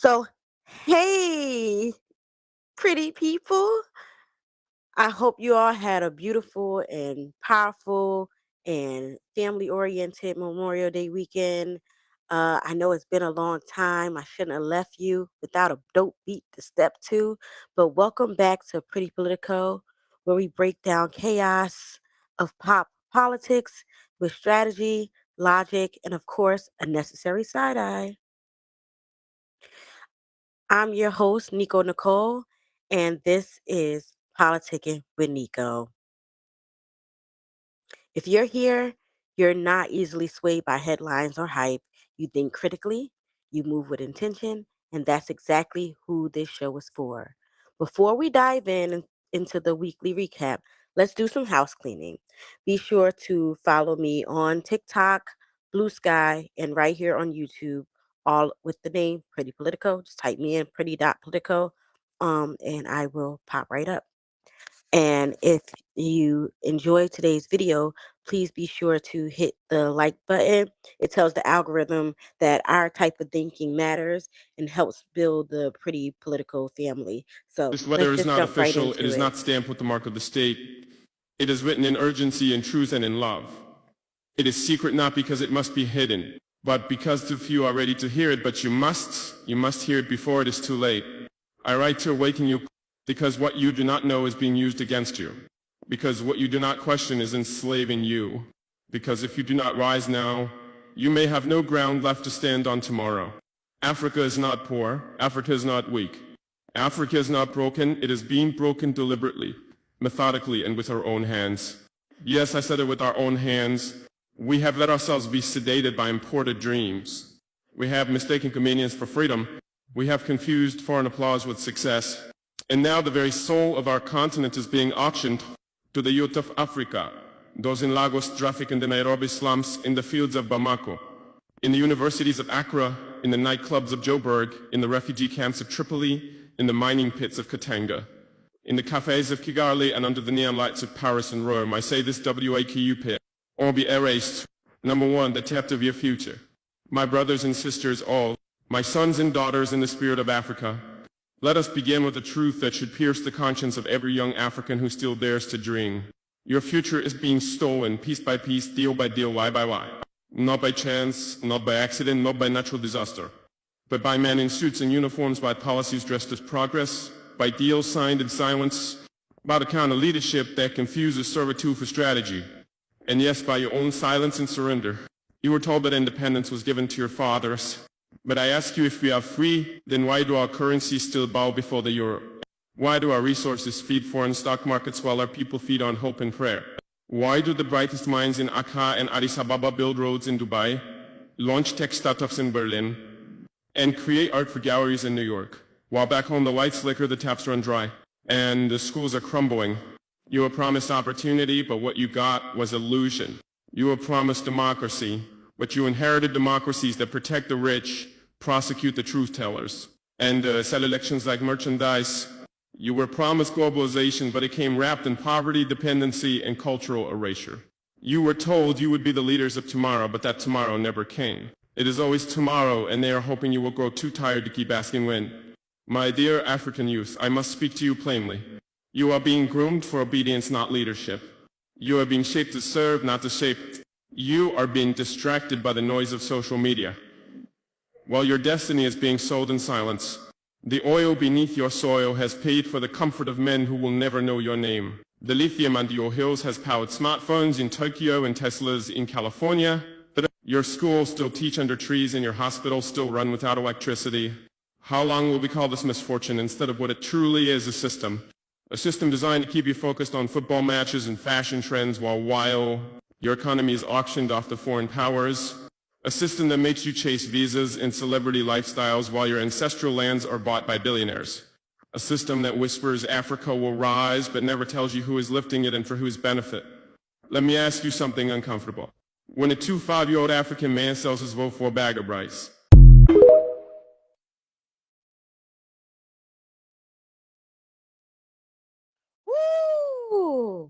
So, hey, pretty people. I hope you all had a beautiful and powerful and family oriented Memorial Day weekend. I know it's been a long time. I shouldn't have left you without a dope beat to step to, but welcome back to Pretty Politico, where we break down chaos of pop politics with strategy, logic, and of course, a necessary side eye. I'm your host, Nico Nicole, and this is PoliticKIN with Nico. If you're here, you're not easily swayed by headlines or hype. You think critically, you move with intention, and that's exactly who this show is for. Before we dive into the weekly recap, let's do some house cleaning. Be sure to follow me on TikTok, Blue Sky, and right here on YouTube, all with the name Pretty Politico. Just type me in pretty.politico, and I will pop right up. And if you enjoyed today's video, please be sure to hit the like button. It tells the algorithm that our type of thinking matters and helps build the pretty political family. So This letter let's is just not jump right official. It into is it. not stamped with the mark of the state. It is written in urgency, in truth, and in love. It is secret not because it must be hidden, but because too few are ready to hear it. But you must hear it before it is too late. I write to awaken you because what you do not know is being used against you. Because what you do not question is enslaving you. Because if you do not rise now, you may have no ground left to stand on tomorrow. Africa is not poor. Africa is not weak. Africa is not broken. It is being broken deliberately, methodically, and with our own hands. Yes, I said it with our own hands. We have let ourselves be sedated by imported dreams. We have mistaken convenience for freedom. We have confused foreign applause with success. And now the very soul of our continent is being auctioned to the youth of Africa, those in Lagos traffic in the Nairobi slums, in the fields of Bamako, in the universities of Accra, in the nightclubs of Joburg, in the refugee camps of Tripoli, in the mining pits of Katanga, in the cafes of Kigali, and under the neon lights of Paris and Rome. I say this WAKU pit, all be erased. Number one, the theft of your future. My brothers and sisters all, my sons and daughters in the spirit of Africa, let us begin with a truth that should pierce the conscience of every young African who still dares to dream. Your future is being stolen piece by piece, deal by deal, lie by lie. Not by chance, not by accident, not by natural disaster, but by men in suits and uniforms, by policies dressed as progress, by deals signed in silence, by the kind of leadership that confuses servitude for strategy, and yes, by your own silence and surrender. You were told that independence was given to your fathers, but I ask you, if we are free, then why do our currencies still bow before the euro? Why do our resources feed foreign stock markets while our people feed on hope and prayer? Why do the brightest minds in Accra and Addis Ababa build roads in Dubai, launch tech startups in Berlin, and create art for galleries in New York, while back home the lights flicker, the taps run dry, and the schools are crumbling? You were promised opportunity, but what you got was illusion. You were promised democracy, but you inherited democracies that protect the rich, prosecute the truth tellers, and sell elections like merchandise. You were promised globalization, but it came wrapped in poverty, dependency, and cultural erasure. You were told you would be the leaders of tomorrow, but that tomorrow never came. It is always tomorrow, and they are hoping you will grow too tired to keep asking when. My dear African youth, I must speak to you plainly. You are being groomed for obedience, not leadership. You are being shaped to serve, not to shape. You are being distracted by the noise of social media, while your destiny is being sold in silence. The oil beneath your soil has paid for the comfort of men who will never know your name. The lithium under your hills has powered smartphones in Tokyo and Teslas in California. Your schools still teach under trees and your hospitals still run without electricity. How long will we call this misfortune instead of what it truly is, a system? A system designed to keep you focused on football matches and fashion trends while your economy is auctioned off to foreign powers. A system that makes you chase visas and celebrity lifestyles while your ancestral lands are bought by billionaires. A system that whispers Africa will rise but never tells you who is lifting it and for whose benefit. Let me ask you something uncomfortable. When a 25-year-old African man sells his vote for a bag of rice, Woo!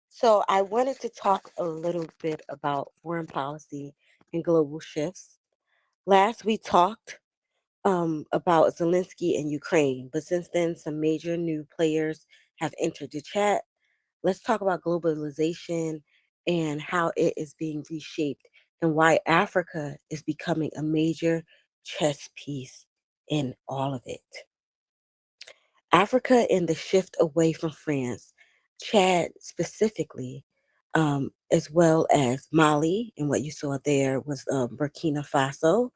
So I wanted to talk a little bit about foreign policy and global shifts. Last we talked, about Zelensky and Ukraine. But since then, some major new players have entered the chat. Let's talk about globalization and how it is being reshaped and why Africa is becoming a major chess piece in all of it. Africa and the shift away from France, Chad specifically, as well as Mali, and what you saw there was Burkina Faso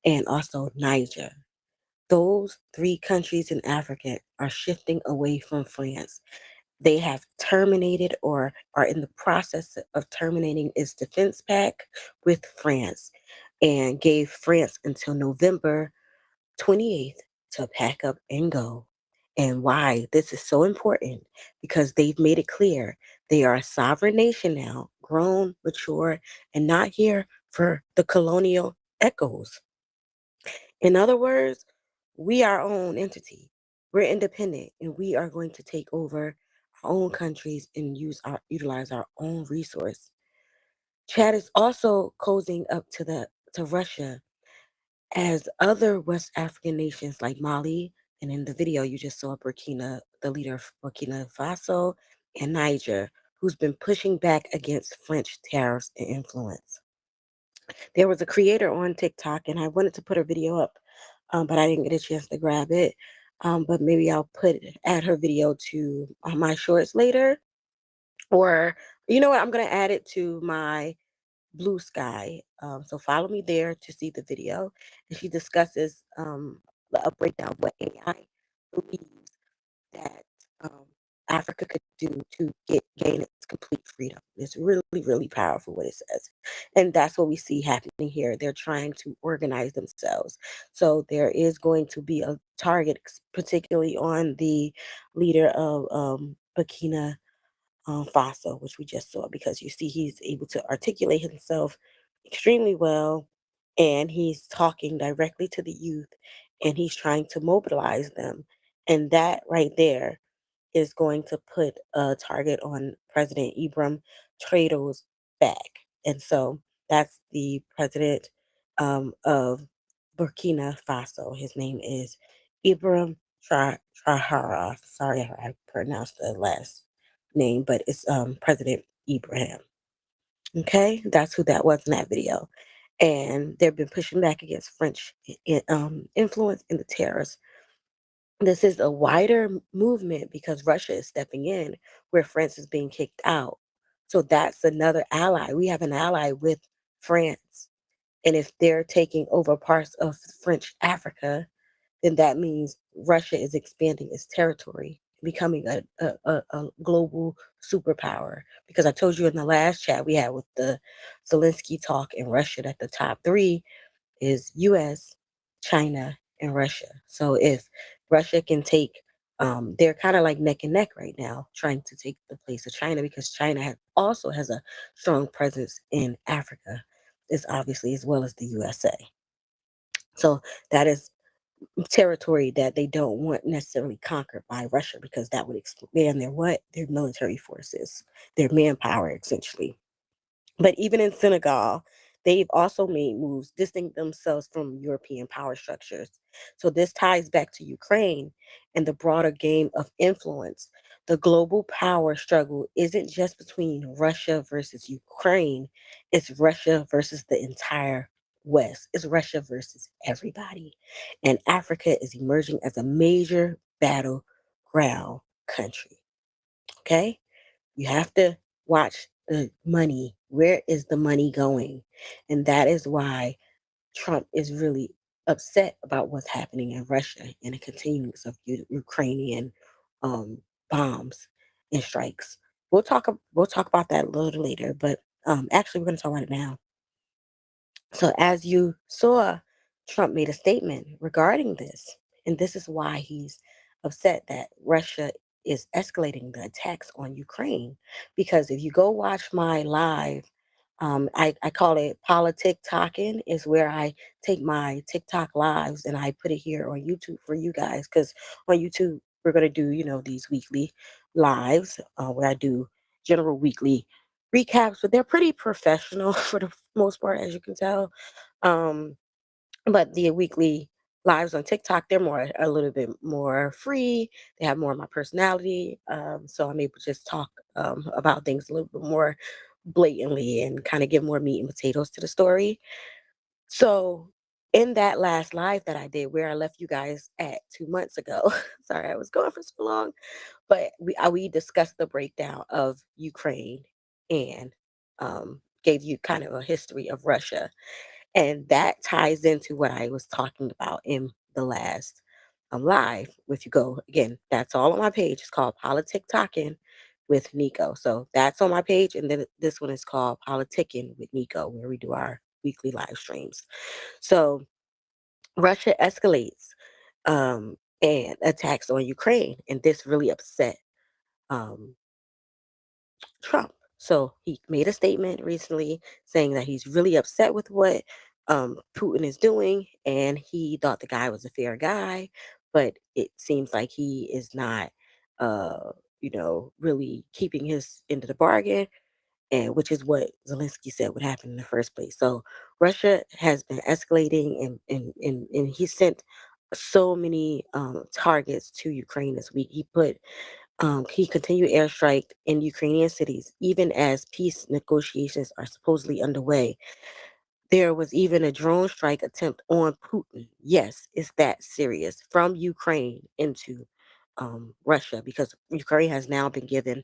and also Niger. Those three countries in Africa are shifting away from France. They have terminated or are in the process of terminating its defense pact with France and gave France until November 28th to pack up and go. And why this is so important, because they've made it clear they are a sovereign nation now, grown, mature, and not here for the colonial echoes. In other words, we are our own entity. We're independent and we are going to take over our own countries and utilize our own resource. Chad is also cozying up to Russia as other West African nations like Mali, and in the video you just saw Burkina, the leader of Burkina Faso, and Niger, who's been pushing back against French tariffs and influence. There was a creator on TikTok, and I wanted to put her video up, but I didn't get a chance to grab it. But maybe I'll add her video to my shorts later, or you know what? I'm gonna add it to my Blue Sky. So follow me there to see the video, and she discusses a breakdown of what AI believes that um, Africa could do to gain its complete freedom. It's really, really powerful what it says. And that's what we see happening here. They're trying to organize themselves. So there is going to be a target, particularly on the leader of Burkina Faso, which we just saw, because you see he's able to articulate himself extremely well, and he's talking directly to the youth, and he's trying to mobilize them. And that right there is going to put a target on President Ibrahim Trado's back. And so that's the president of Burkina Faso. His name is Ibrahim Traoré. Sorry if I pronounced the last name, but it's President Ibrahim. Okay, that's who that was in that video. And they've been pushing back against French influence in the terrorists. This is a wider movement because Russia is stepping in where France is being kicked out. So that's another ally. We have an ally with France. And if they're taking over parts of French Africa, then that means Russia is expanding its territory, becoming a global superpower. Because I told you in the last chat we had with the Zelensky talk in Russia that the top three is US, China, and Russia. So if Russia can take, they're kind of like neck and neck right now, trying to take the place of China, because China also has a strong presence in Africa, is obviously, as well as the USA. So that is territory that they don't want necessarily conquered by Russia, because that would expand their military forces, their manpower essentially. But even in Senegal, they've also made moves distancing themselves from European power structures. So this ties back to Ukraine and the broader game of influence. The global power struggle isn't just between Russia versus Ukraine, it's Russia versus the entire West. It's Russia versus everybody. And Africa is emerging as a major battleground country. Okay? You have to watch the money. Where is the money going? And that is why Trump is really upset about what's happening in Russia and the continuance of Ukrainian um, bombs and strikes. We'll talk about that a little later, but actually we're going to talk about it now. So, as you saw, Trump made a statement regarding this. And this is why he's upset that Russia is escalating the attacks on Ukraine. Because if you go watch my live, I call it PoliticKIN, is where I take my TikTok lives and I put it here on YouTube for you guys. Because on YouTube, we're going to do, these weekly lives where I do general weekly recaps, but they're pretty professional for the most part, as you can tell. Um, but the weekly lives on TikTok, they're more a little bit more free. They have more of my personality, so I'm able to just talk about things a little bit more blatantly and kind of give more meat and potatoes to the story. So in that last live that I did, where I left you guys at 2 months ago, sorry I was going for so long, but we discussed the breakdown of Ukraine and gave you kind of a history of Russia. And that ties into what I was talking about in the last live. If you go again, that's all on my page. It's called PoliticKIN with Nico. So that's on my page. And then this one is called PoliticKIN with Nico, where we do our weekly live streams. So Russia escalates and attacks on Ukraine. And this really upset um, Trump. So he made a statement recently saying that he's really upset with what Putin is doing, and he thought the guy was a fair guy, but it seems like he is not, really keeping his end of the bargain, and which is what Zelensky said would happen in the first place. So Russia has been escalating, and he sent so many targets to Ukraine this week. He continued airstrike in Ukrainian cities, even as peace negotiations are supposedly underway. There was even a drone strike attempt on Putin. Yes, it's that serious from Ukraine into Russia because Ukraine has now been given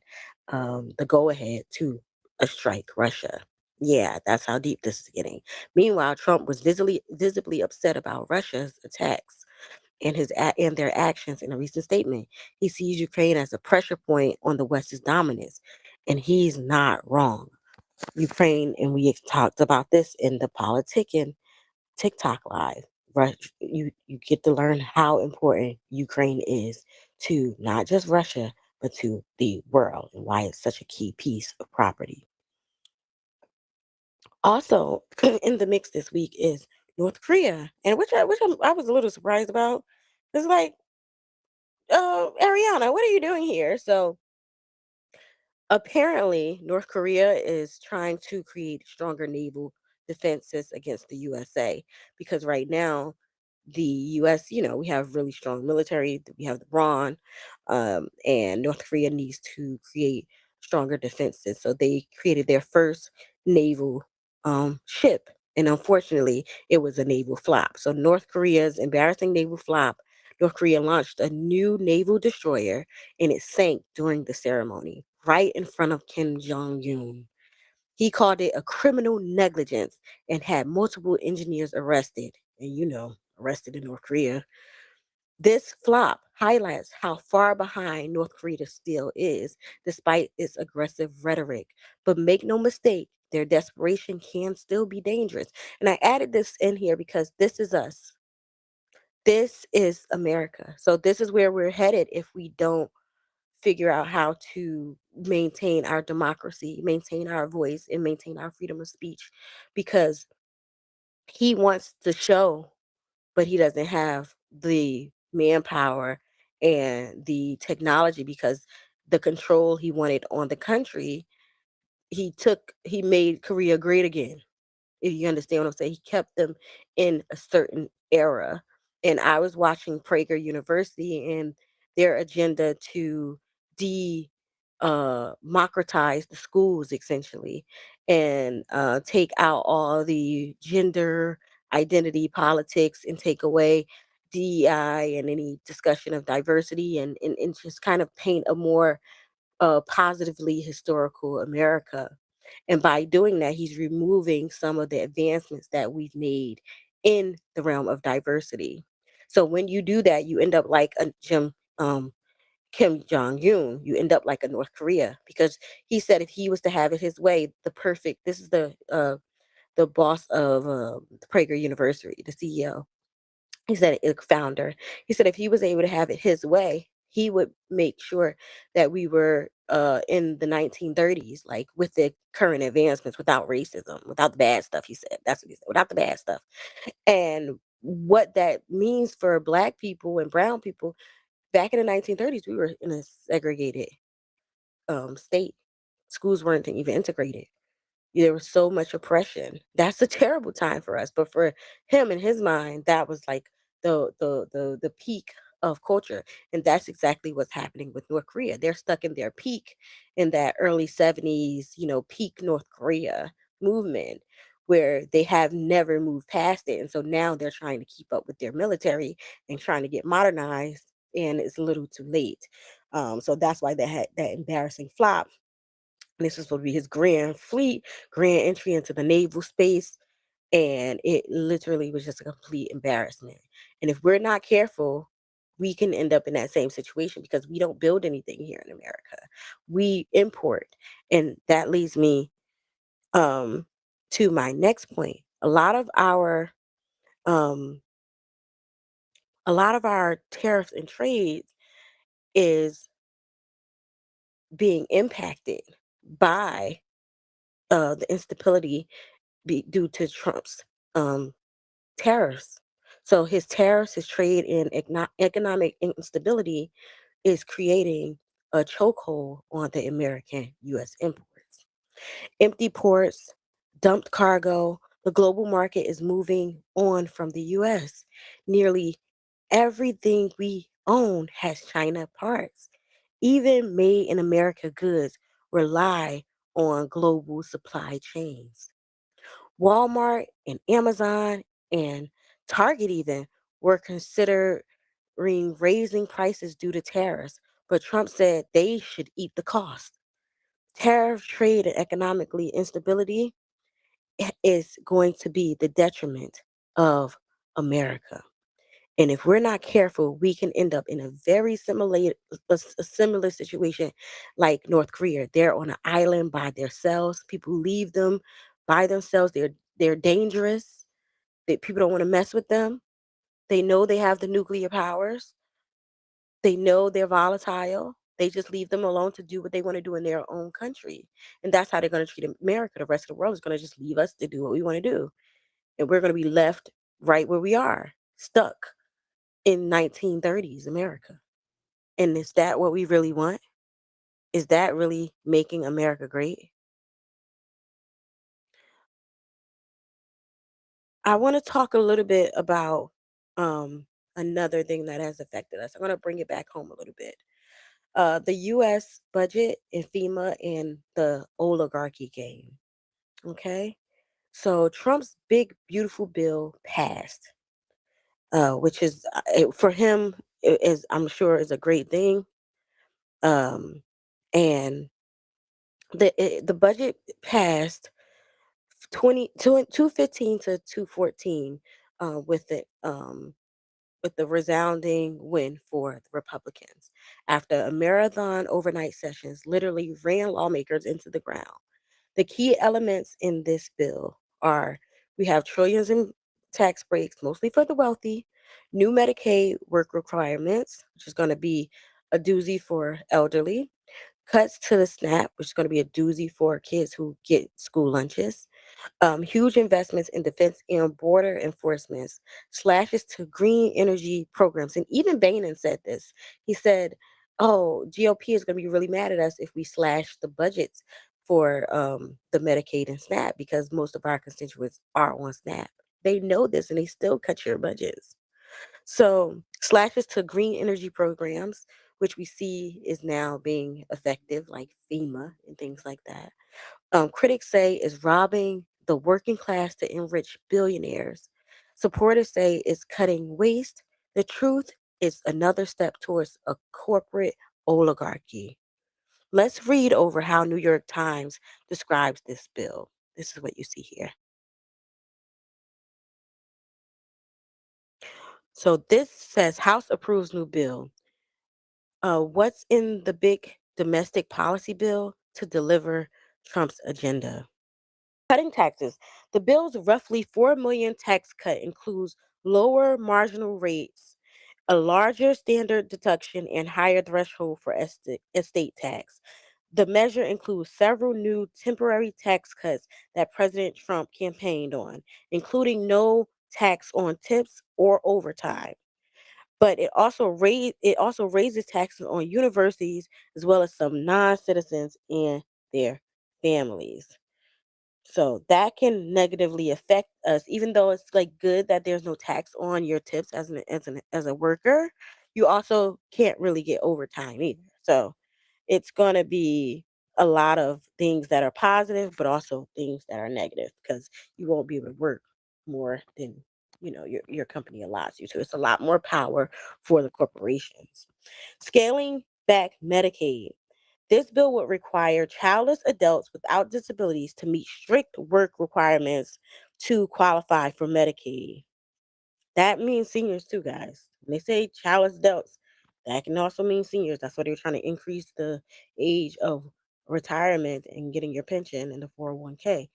the go ahead to strike Russia. Yeah, that's how deep this is getting. Meanwhile, Trump was visibly upset about Russia's attacks and their actions in a recent statement. He sees Ukraine as a pressure point on the West's dominance, and he's not wrong. Ukraine, and we talked about this in the Politickin TikTok live. Right, you get to learn how important Ukraine is to not just Russia, but to the world, and why it's such a key piece of property. Also, in the mix this week is North Korea, and I was a little surprised about. It's like, Ariana, what are you doing here? So apparently, North Korea is trying to create stronger naval defenses against the USA because right now, the US, we have really strong military. We have the Brawn, and North Korea needs to create stronger defenses. So they created their first naval ship. And unfortunately, it was a naval flop. So North Korea's embarrassing naval flop, North Korea launched a new naval destroyer and it sank during the ceremony right in front of Kim Jong Un. He called it a criminal negligence and had multiple engineers arrested. And arrested in North Korea. This flop highlights how far behind North Korea still is, despite its aggressive rhetoric. But make no mistake, their desperation can still be dangerous. And I added this in here because this is us. This is America. So this is where we're headed if we don't figure out how to maintain our democracy, maintain our voice, and maintain our freedom of speech because he wants to show, but he doesn't have the manpower and the technology because the control he wanted on the country, he made Korea great again. If you understand what I'm saying, he kept them in a certain era. And I was watching Prager University and their agenda to de democratize the schools essentially and take out all the gender identity politics and take away DEI and any discussion of diversity and just kind of paint a more positively historical America. And by doing that, he's removing some of the advancements that we've made in the realm of diversity. So when you do that, you end up like a Kim Jong Un. You end up like a North Korea because he said if he was to have it his way, the perfect. This is the boss of Prager University, the CEO. He said founder. He said if he was able to have it his way, he would make sure that we were in the 1930s, like with the current advancements, without racism, without the bad stuff. He said that's what he said, without the bad stuff. And what that means for Black people and Brown people back in the 1930s, we were in a segregated state. Schools weren't even integrated. There was so much oppression. That's a terrible time for us. But for him in his mind, that was like the peak of culture. And that's exactly what's happening with North Korea. They're stuck in their peak in that early 70s, peak North Korea movement where they have never moved past it. And so now they're trying to keep up with their military and trying to get modernized, and it's a little too late. So that's why they had that embarrassing flop. And this was supposed to be his grand entry into the naval space, and it literally was just a complete embarrassment. And if we're not careful, we can end up in that same situation because we don't build anything here in America. We import. And that leads me um to my next point. Um a lot of our tariffs and trades is being impacted by the instability due to Trump's um tariffs. So his tariffs, his trade, and economic instability is creating a chokehold on the American U.S. imports. Empty ports, dumped cargo, the global market is moving on from the U.S. Nearly everything we own has China parts. Even made in America goods rely on global supply chains. Walmart and Amazon and Target even were considering raising prices due to tariffs, but Trump said they should eat the cost. Tariff trade and economically instability is going to be the detriment of America. And if we're not careful, we can end up in a very a similar situation like North Korea. They're on an island by themselves. People leave them by themselves. They're dangerous. That people don't want to mess with them. They know they have the nuclear powers. They know they're volatile. They just leave them alone to do what they want to do in their own country. And that's how they're going to treat America. The rest of the world is going to just leave us to do what we want to do. And we're going to be left right where we are, stuck in 1930s America. And is that what we really want? Is that really making America great? I want to talk a little bit about another thing that has affected us. I'm going to bring it back home a little bit. The U.S. budget and FEMA and the oligarchy game. Okay. So Trump's big, beautiful bill passed, which is for him, is I'm sure is a great thing. Um, and the budget passed 215 to 214 with it with the resounding win for the Republicans after a marathon overnight sessions literally ran lawmakers into the ground. The key elements in this bill are we have trillions in tax breaks, mostly for the wealthy, new Medicaid work requirements, which is going to be a doozy for elderly, cuts to the SNAP, which is going to be a doozy for kids who get school lunches, huge investments in defense and border enforcements, slashes to green energy programs. And even Boehner said this. He said, oh, GOP is going to be really mad at us if we slash the budgets for the Medicaid and SNAP because most of our constituents are on SNAP. They know this and they still cut your budgets. So slashes to green energy programs, which we see is now being effective, like FEMA and things like that. Critics say is robbing the working class to enrich billionaires. Supporters say it's cutting waste. The truth is another step towards a corporate oligarchy. Let's read over how New York Times describes this bill. This is what you see here. So this says House approves new bill. What's in the big domestic policy bill to deliver Trump's agenda? Cutting taxes. The bill's roughly 4 million tax cut includes lower marginal rates, a larger standard deduction, and higher threshold for estate tax. The measure includes several new temporary tax cuts that President Trump campaigned on, including no tax on tips or overtime. But it also raises taxes on universities as well as some non-citizens and their families. So that can negatively affect us, even though it's like good that there's no tax on your tips as a worker. You also can't really get overtime either. So it's gonna be a lot of things that are positive, but also things that are negative because you won't be able to work more than your company allows you to. It's a lot more power for the corporations. Scaling back Medicaid. This bill would require childless adults without disabilities to meet strict work requirements to qualify for Medicaid. That means seniors too, guys. When they say childless adults, that can also mean seniors. That's why they're trying to increase the age of retirement and getting your pension in the 401k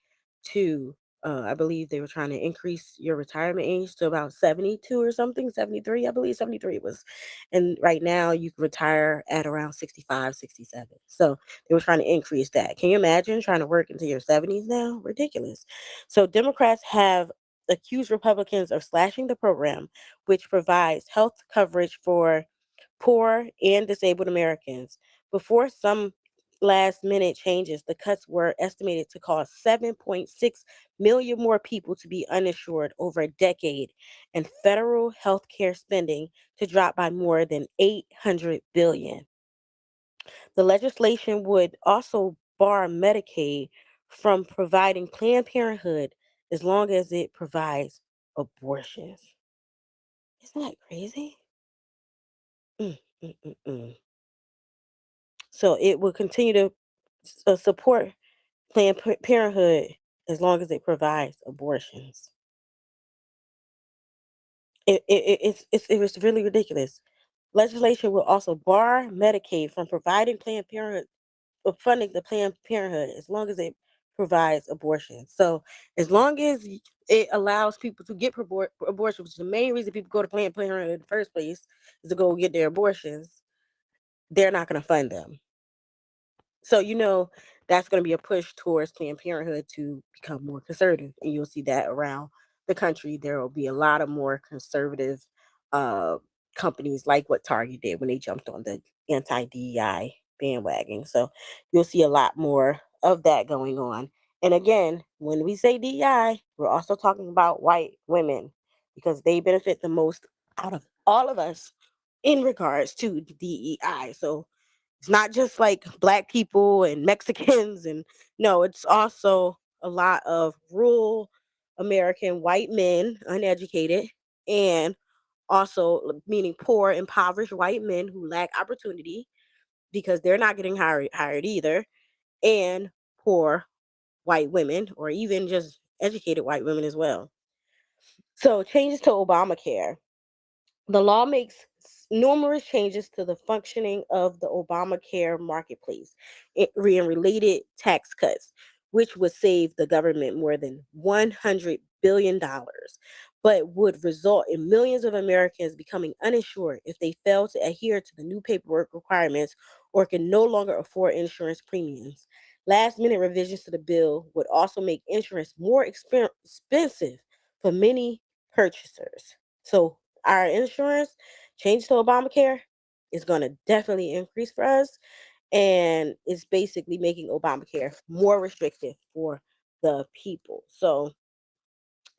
to I believe they were trying to increase your retirement age to about 72 or something, 73, I believe 73 was. And right now you can retire at around 65, 67. So they were trying to increase that. Can you imagine trying to work into your 70s now? Ridiculous. So Democrats have accused Republicans of slashing the program, which provides health coverage for poor and disabled Americans. Before some last minute changes, the cuts were estimated to cause 7.6 million more people to be uninsured over a decade and federal health care spending to drop by more than 800 billion. The legislation would also bar Medicaid from providing Planned Parenthood as long as it provides abortions. Isn't that crazy? Mm, mm, mm, mm. So it will continue to support Parenthood as long as it provides abortions. It was really ridiculous. Legislation will also bar Medicaid from providing Planned Parenthood of funding the Planned Parenthood as long as it provides abortion. So as long as it allows people to get abortion, which is the main reason people go to Planned Parenthood in the first place, is to go get their abortions, they're not going to fund them. So that's going to be a push towards Planned Parenthood to become more conservative, and you'll see that around the country. There will be a lot of more conservative uh, companies like what Target did when they jumped on the anti DEI bandwagon. So you'll see a lot more of that going on. And again, when we say DEI, we're also talking about white women because they benefit the most out of all of us in regards to DEI. So it's not just like black people and Mexicans and no, it's also a lot of rural American white men, uneducated, and also meaning poor, impoverished white men who lack opportunity because they're not getting hired either, and poor white women or even just educated white women as well. So changes to Obamacare. The law makes numerous changes to the functioning of the Obamacare marketplace and related tax cuts, which would save the government more than $100 billion, but would result in millions of Americans becoming uninsured if they fail to adhere to the new paperwork requirements or can no longer afford insurance premiums. Last minute revisions to the bill would also make insurance more expensive for many purchasers. So our insurance change to Obamacare is going to definitely increase for us. And it's basically making Obamacare more restrictive for the people. So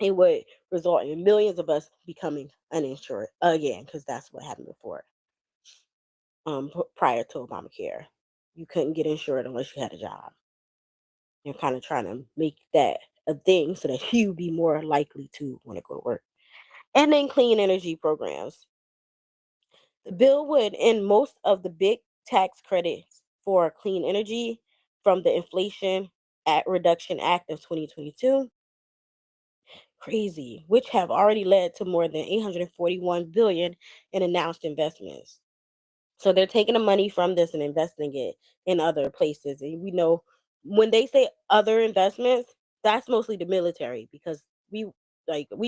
it would result in millions of us becoming uninsured again, because that's what happened before, prior to Obamacare. You couldn't get insured unless you had a job. They're kind of trying to make that a thing so that you be more likely to want to go to work. And then clean energy programs. The bill would end most of the big tax credits for clean energy from the Inflation Reduction Act of 2022, crazy, which have already led to more than 841 billion in announced investments. So they're taking the money from this and investing it in other places. And we know when they say other investments, that's mostly the military because we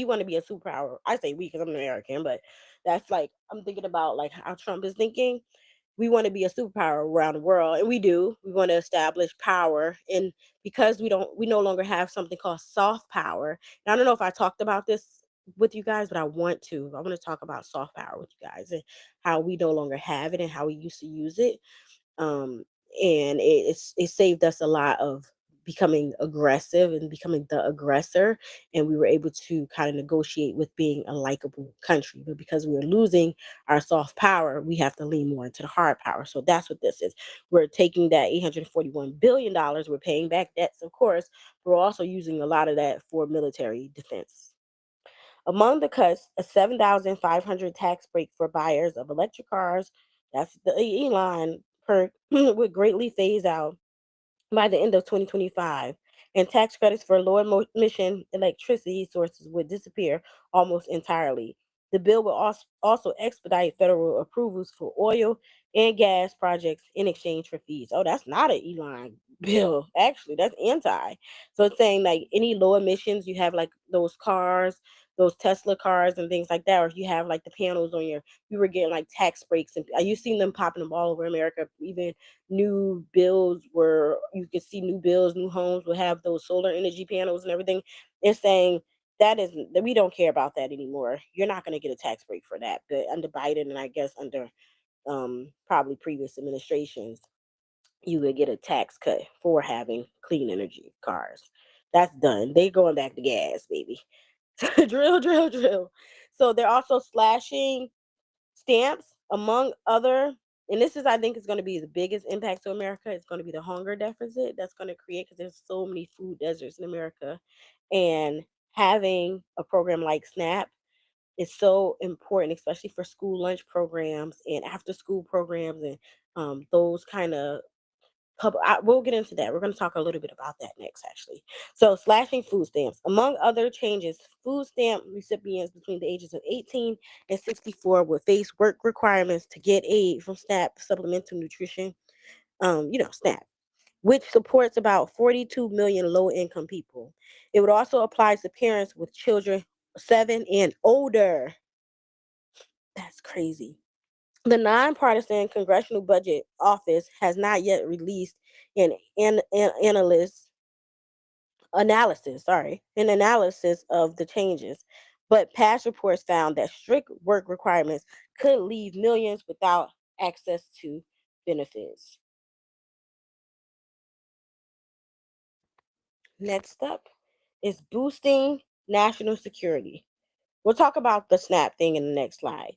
want to be a superpower. I say we because I'm an American, but that's like I'm thinking about like how Trump is thinking. We want to be a superpower around the world, and we do. We want to establish power, and because we no longer have something called soft power. And I don't know if I talked about this with you guys, but I want to. I want to talk about soft power with you guys and how we no longer have it and how we used to use it. Um, and it saved us a lot of becoming aggressive and becoming the aggressor, and we were able to kind of negotiate with being a likable country. But because we were losing our soft power, we have to lean more into the hard power. So that's what this is. We're taking that $841 billion, we're paying back debts, of course. We're also using a lot of that for military defense. Among the cuts, a 7,500 tax break for buyers of electric cars. That's the Elon perk would greatly phase out by the end of 2025, and tax credits for low emission electricity sources would disappear almost entirely. The bill will also expedite federal approvals for oil and gas projects in exchange for fees. Oh, that's not an Elon bill. Actually, that's anti. So it's saying like any low emissions, you have like those cars, those Tesla cars and things like that, or if you have like the panels on your, you were getting like tax breaks, and you've seen them popping them all over America. Even new builds where you can see new builds, new homes will have those solar energy panels and everything. It's saying that is that we don't care about that anymore. You're not going to get a tax break for that. But under Biden and I guess under probably previous administrations, you would get a tax cut for having clean energy cars. That's done. They going back to gas, baby. Drill, drill, drill. So they're also slashing stamps, among other, and this is, I think, is going to be the biggest impact to America. It's going to be the hunger deficit that's going to create, because there's so many food deserts in America, and having a program like SNAP is so important, especially for school lunch programs and after school programs and those kind of we'll get into that. We're going to talk a little bit about that next, actually. So, slashing food stamps. Among other changes, food stamp recipients between the ages of 18 and 64 will face work requirements to get aid from SNAP Supplemental Nutrition, SNAP, which supports about 42 million low income people. It would also apply to parents with children 7 and older. That's crazy. The nonpartisan Congressional Budget Office has not yet released an an analysis of the changes, but past reports found that strict work requirements could leave millions without access to benefits. Next up is boosting national security. We'll talk about the SNAP thing in the next slide.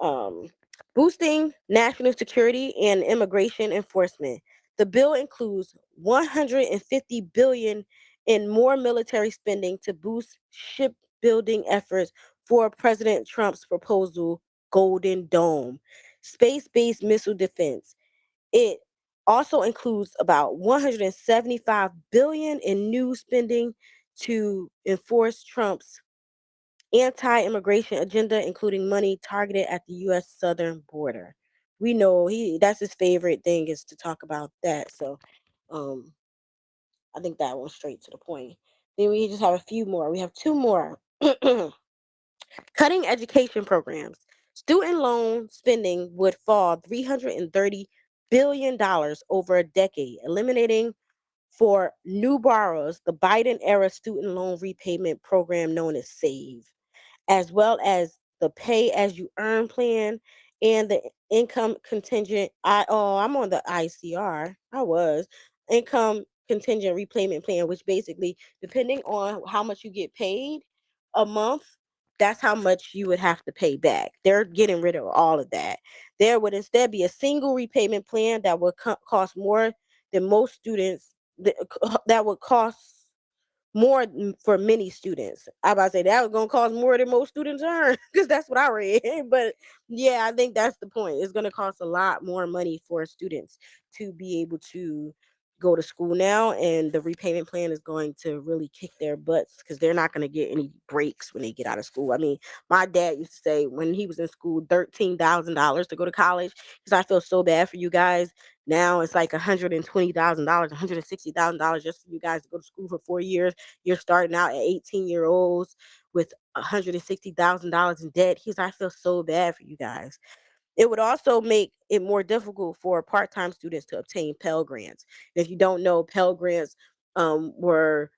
um, Boosting national security and immigration enforcement. The bill includes 150 billion in more military spending to boost shipbuilding efforts for President Trump's proposal Golden Dome, space-based missile defense. It also includes about 175 billion in new spending to enforce Trump's anti-immigration agenda, including money targeted at the U.S. southern border. We know that's his favorite thing is to talk about that. So, um, I think that went straight to the point. Then we just have a few more. We have two more. Cutting education programs. Student loan spending would fall $330 billion over a decade, eliminating for new borrowers the Biden era student loan repayment program known as SAVE, as well as the pay as you earn plan and the income contingent. I'm on the ICR. I was income contingent repayment plan, which basically, depending on how much you get paid a month, that's how much you would have to pay back. They're getting rid of all of that. There would instead be a single repayment plan that would cost more than most students. That would cost more for many students. I about to say that was gonna cost more than most students earn because that's what I read. But yeah, I think that's the point. It's gonna cost a lot more money for students to be able to go to school now, and the repayment plan is going to really kick their butts because they're not going to get any breaks when they get out of school. I mean, my dad used to say when he was in school, $13,000 to go to college, because I feel so bad for you guys. Now it's like $120,000, $160,000 just for you guys to go to school for 4 years. You're starting out at 18-year-olds with $160,000 in debt. I feel so bad for you guys. It would also make it more difficult for part-time students to obtain Pell Grants. If you don't know, Pell Grants were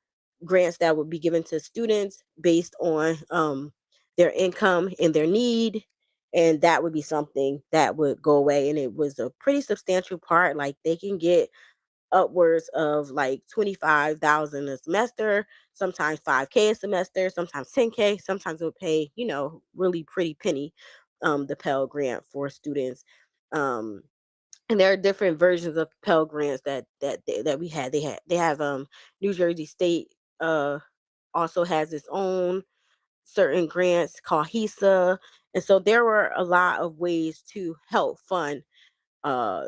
grants that would be given to students based on their income and their need, and that would be something that would go away. And it was a pretty substantial part. Like they can get upwards of like 25,000 a semester, sometimes 5K a semester, sometimes 10K, sometimes it would pay, really pretty penny, the Pell Grant for students. Um, and there are different versions of Pell Grants that we had. They have New Jersey State uh also has its own certain grants called HESA. And so there were a lot of ways to help fund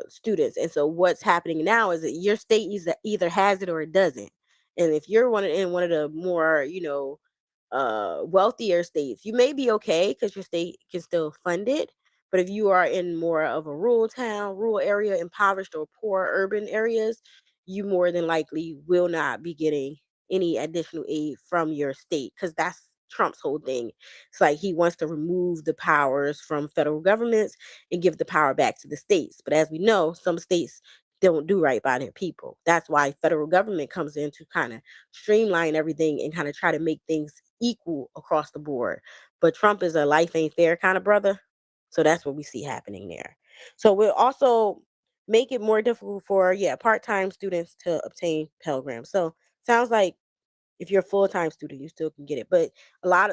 students. And so what's happening now is that your state either has it or it doesn't. And if you're in one of the more, wealthier states, you may be okay because your state can still fund it. But if you are in more of a rural town, rural area, impoverished or poor urban areas, you more than likely will not be getting any additional aid from your state, because that's Trump's whole thing. It's like he wants to remove the powers from federal governments and give the power back to the states. But as we know, some states don't do right by their people. That's why federal government comes in to kind of streamline everything and kind of try to make things equal across the board. But Trump is a life ain't fair kind of brother. So that's what we see happening there. So we'll also make it more difficult for, yeah, part-time students to obtain Pell Grants. So sounds like if you're a full-time student, you still can get it. But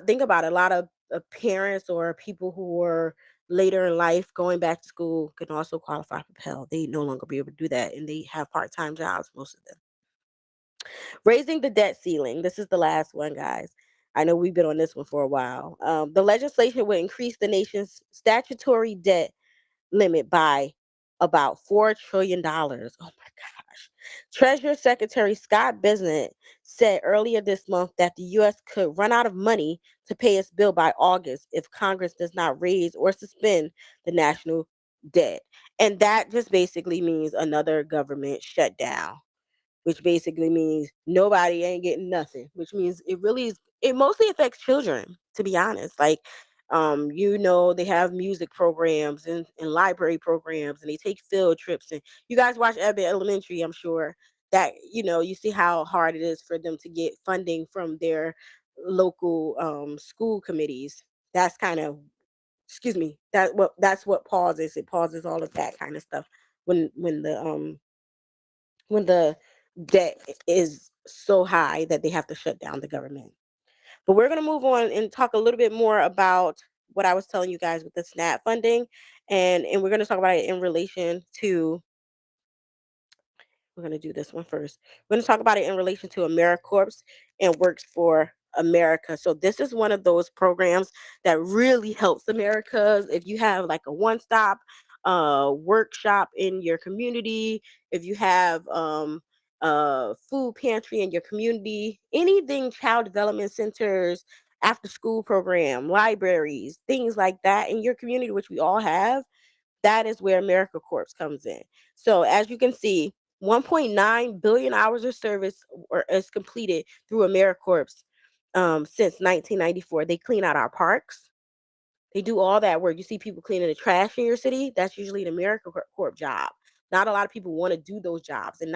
think about it, a lot of parents or people who are later in life going back to school can also qualify for Pell. They no longer be able to do that, and they have part-time jobs, most of them. Raising the debt ceiling. This is the last one, guys. I know we've been on this one for a while. The legislation would increase the nation's statutory debt limit by about $4 trillion. Oh my gosh. Treasury Secretary Scott Bessent said earlier this month that the U.S. could run out of money to pay its bill by August if Congress does not raise or suspend the national debt. And that just basically means another government shutdown, which basically means nobody ain't getting nothing, which means it mostly affects children, to be honest. Like, they have music programs and library programs, and they take field trips. And you guys watch Abbott Elementary, I'm sure that, you see how hard it is for them to get funding from their local school committees. That's kind of, excuse me, that's what pauses. It pauses all of that kind of stuff when the debt is so high that they have to shut down the government. But we're going to move on and talk a little bit more about what I was telling you guys with the SNAP funding, and we're going to talk about it in relation to, we're going to do this one first. We're going to talk about it in relation to AmeriCorps and Works for America. So this is one of those programs that really helps America. If you have like a one-stop workshop in your community, if you have food pantry in your community, anything, child development centers, after school program, libraries, things like that in your community, which we all have, that is where America Corps comes in. So as you can see, 1.9 billion hours of service is completed through AmeriCorps since 1994. They clean out our parks. They do all that work. You see people cleaning the trash in your city. That's usually an Corp job. Not a lot of people want to do those jobs, and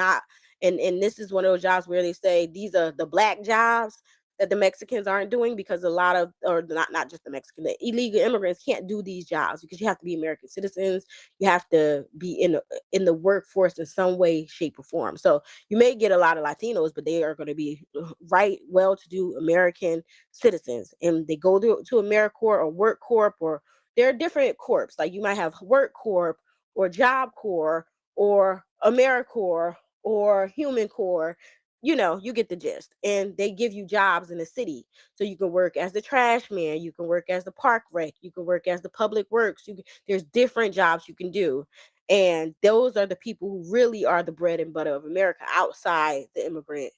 this is one of those jobs where they say these are the black jobs that the Mexicans aren't doing, because a lot of, or not just the Mexican, the illegal immigrants can't do these jobs because you have to be American citizens. You have to be in the workforce in some way, shape, or form. So you may get a lot of Latinos, but they are going to be right, well-to-do American citizens, and they go to AmeriCorps or Work Corp, or there are different corps. Like you might have Work Corp or Job Corps or AmeriCorps or Human Corps. You get the gist. And they give you jobs in the city. So you can work as the trash man, you can work as the park rec, you can work as the public works. There's different jobs you can do. And those are the people who really are the bread and butter of America outside the immigrant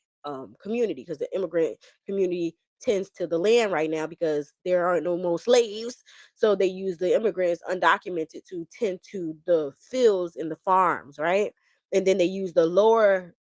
community, because the immigrant community tends to the land right now because there are no more slaves. So they use the immigrants undocumented to tend to the fields and the farms, right? And then they use the lower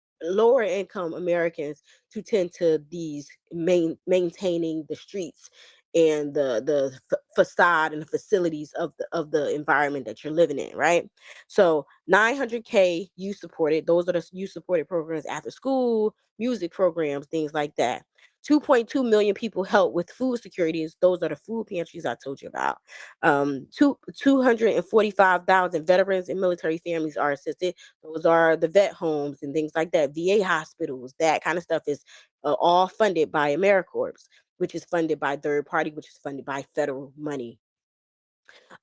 income Americans to tend to these maintaining the streets and the facade and the facilities of the environment that you're living in, right? So 900K youth supported. Those are the youth supported programs, after school music programs, things like that. 2.2 million people helped with food security. Those are the food pantries I told you about. 245,000 veterans and military families are assisted. Those are the vet homes and things like that. VA hospitals, that kind of stuff is all funded by AmeriCorps, which is funded by third party, which is funded by federal money.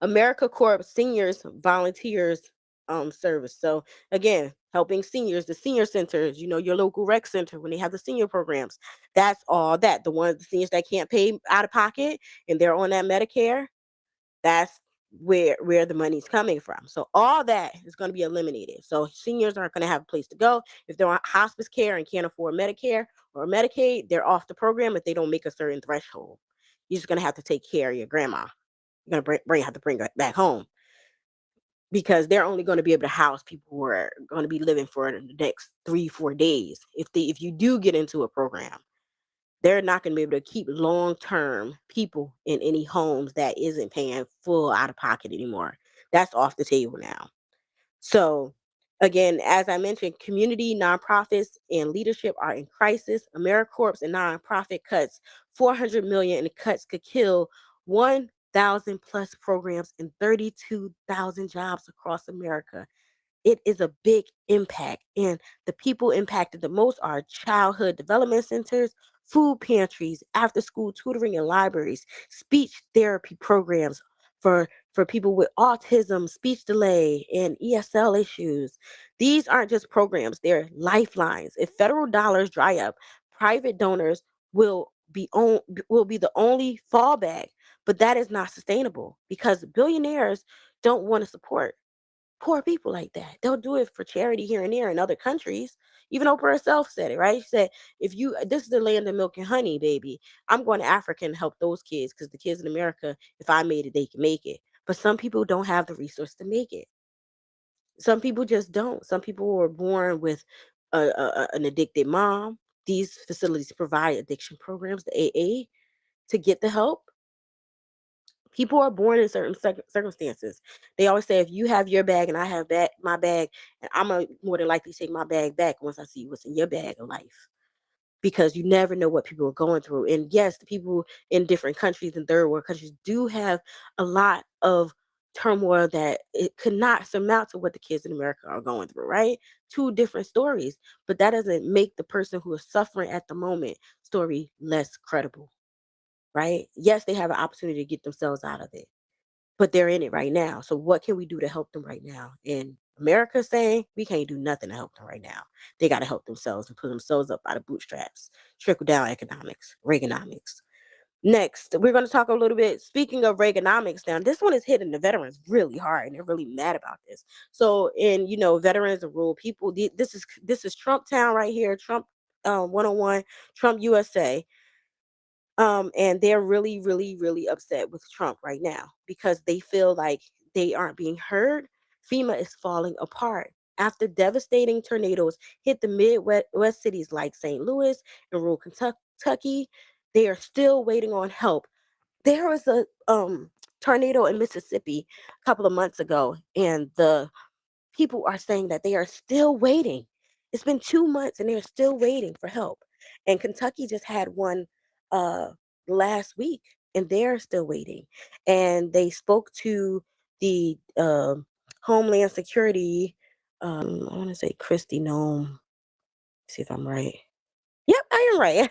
AmeriCorps seniors volunteers service. So again, helping seniors, the senior centers, your local rec center when they have the senior programs. That's all that. The seniors that can't pay out of pocket and they're on that Medicare, that's where the money's coming from. So all that is going to be eliminated. So seniors aren't going to have a place to go. If they're on hospice care and can't afford Medicare or Medicaid, they're off the program if they don't make a certain threshold. You're just going to have to take care of your grandma. You're going to have to bring her back home because they're only going to be able to house people who are going to be living for the next 3-4 days. If you do get into a program, they're not going to be able to keep long-term people in any homes that isn't paying full out of pocket anymore. That's off the table now. So again, as I mentioned, community, nonprofits, and leadership are in crisis. AmeriCorps and nonprofit cuts 400 million, and the cuts could kill 1,000 plus programs and 32,000 jobs across America. It is a big impact. And the people impacted the most are childhood development centers, food pantries, after school tutoring and libraries, speech therapy programs for people with autism, speech delay, and ESL issues. These aren't just programs, they're lifelines. If federal dollars dry up, private donors will be the only fallback. But that is not sustainable because billionaires don't want to support poor people like that. They'll do it for charity here and there in other countries. Even Oprah herself said it, right? She said, if you this is the land of milk and honey, baby. I'm going to Africa and help those kids because the kids in America, if I made it, they can make it. But some people don't have the resource to make it. Some people just don't. Some people were born with an addicted mom. These facilities provide addiction programs, the AA, to get the help. People are born in certain circumstances. They always say, if you have your bag and I have my bag, and I'm going to more than likely take my bag back once I see what's in your bag of life. Because you never know what people are going through. And yes, the people in different countries and third world countries do have a lot of turmoil that it could not surmount to what the kids in America are going through, right? Two different stories. But that doesn't make the person who is suffering at the moment story less credible, right? Yes, they have an opportunity to get themselves out of it, but they're in it right now. So what can we do to help them right now? And America's saying we can't do nothing to help them right now. They got to help themselves and pull themselves up by the bootstraps. Trickle down economics, Reaganomics. Next, we're going to talk a little bit. Speaking of Reaganomics, now this one is hitting the veterans really hard, and they're really mad about this. So, in veterans and rural people, this is Trump town right here. Trump 101, Trump USA. And they're really, really, really upset with Trump right now because they feel like they aren't being heard. FEMA is falling apart. After devastating tornadoes hit the Midwest cities like St. Louis and rural Kentucky, they are still waiting on help. There was a tornado in Mississippi a couple of months ago, and the people are saying that they are still waiting. It's been 2 months and they're still waiting for help. And Kentucky just had one uh, last week and they're still waiting. And they spoke to the Homeland Security, I want to say Christy Nome, see if I'm right. Yep, I am right.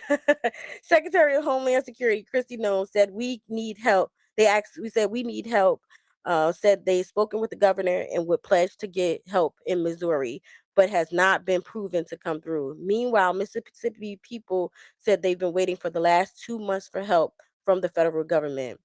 Secretary of Homeland Security Christy Nome said we need help. We said we need help. Said they spoken with the governor and would pledge to get help in Missouri, but has not been proven to come through. Meanwhile, Mississippi people said they've been waiting for the last 2 months for help from the federal government.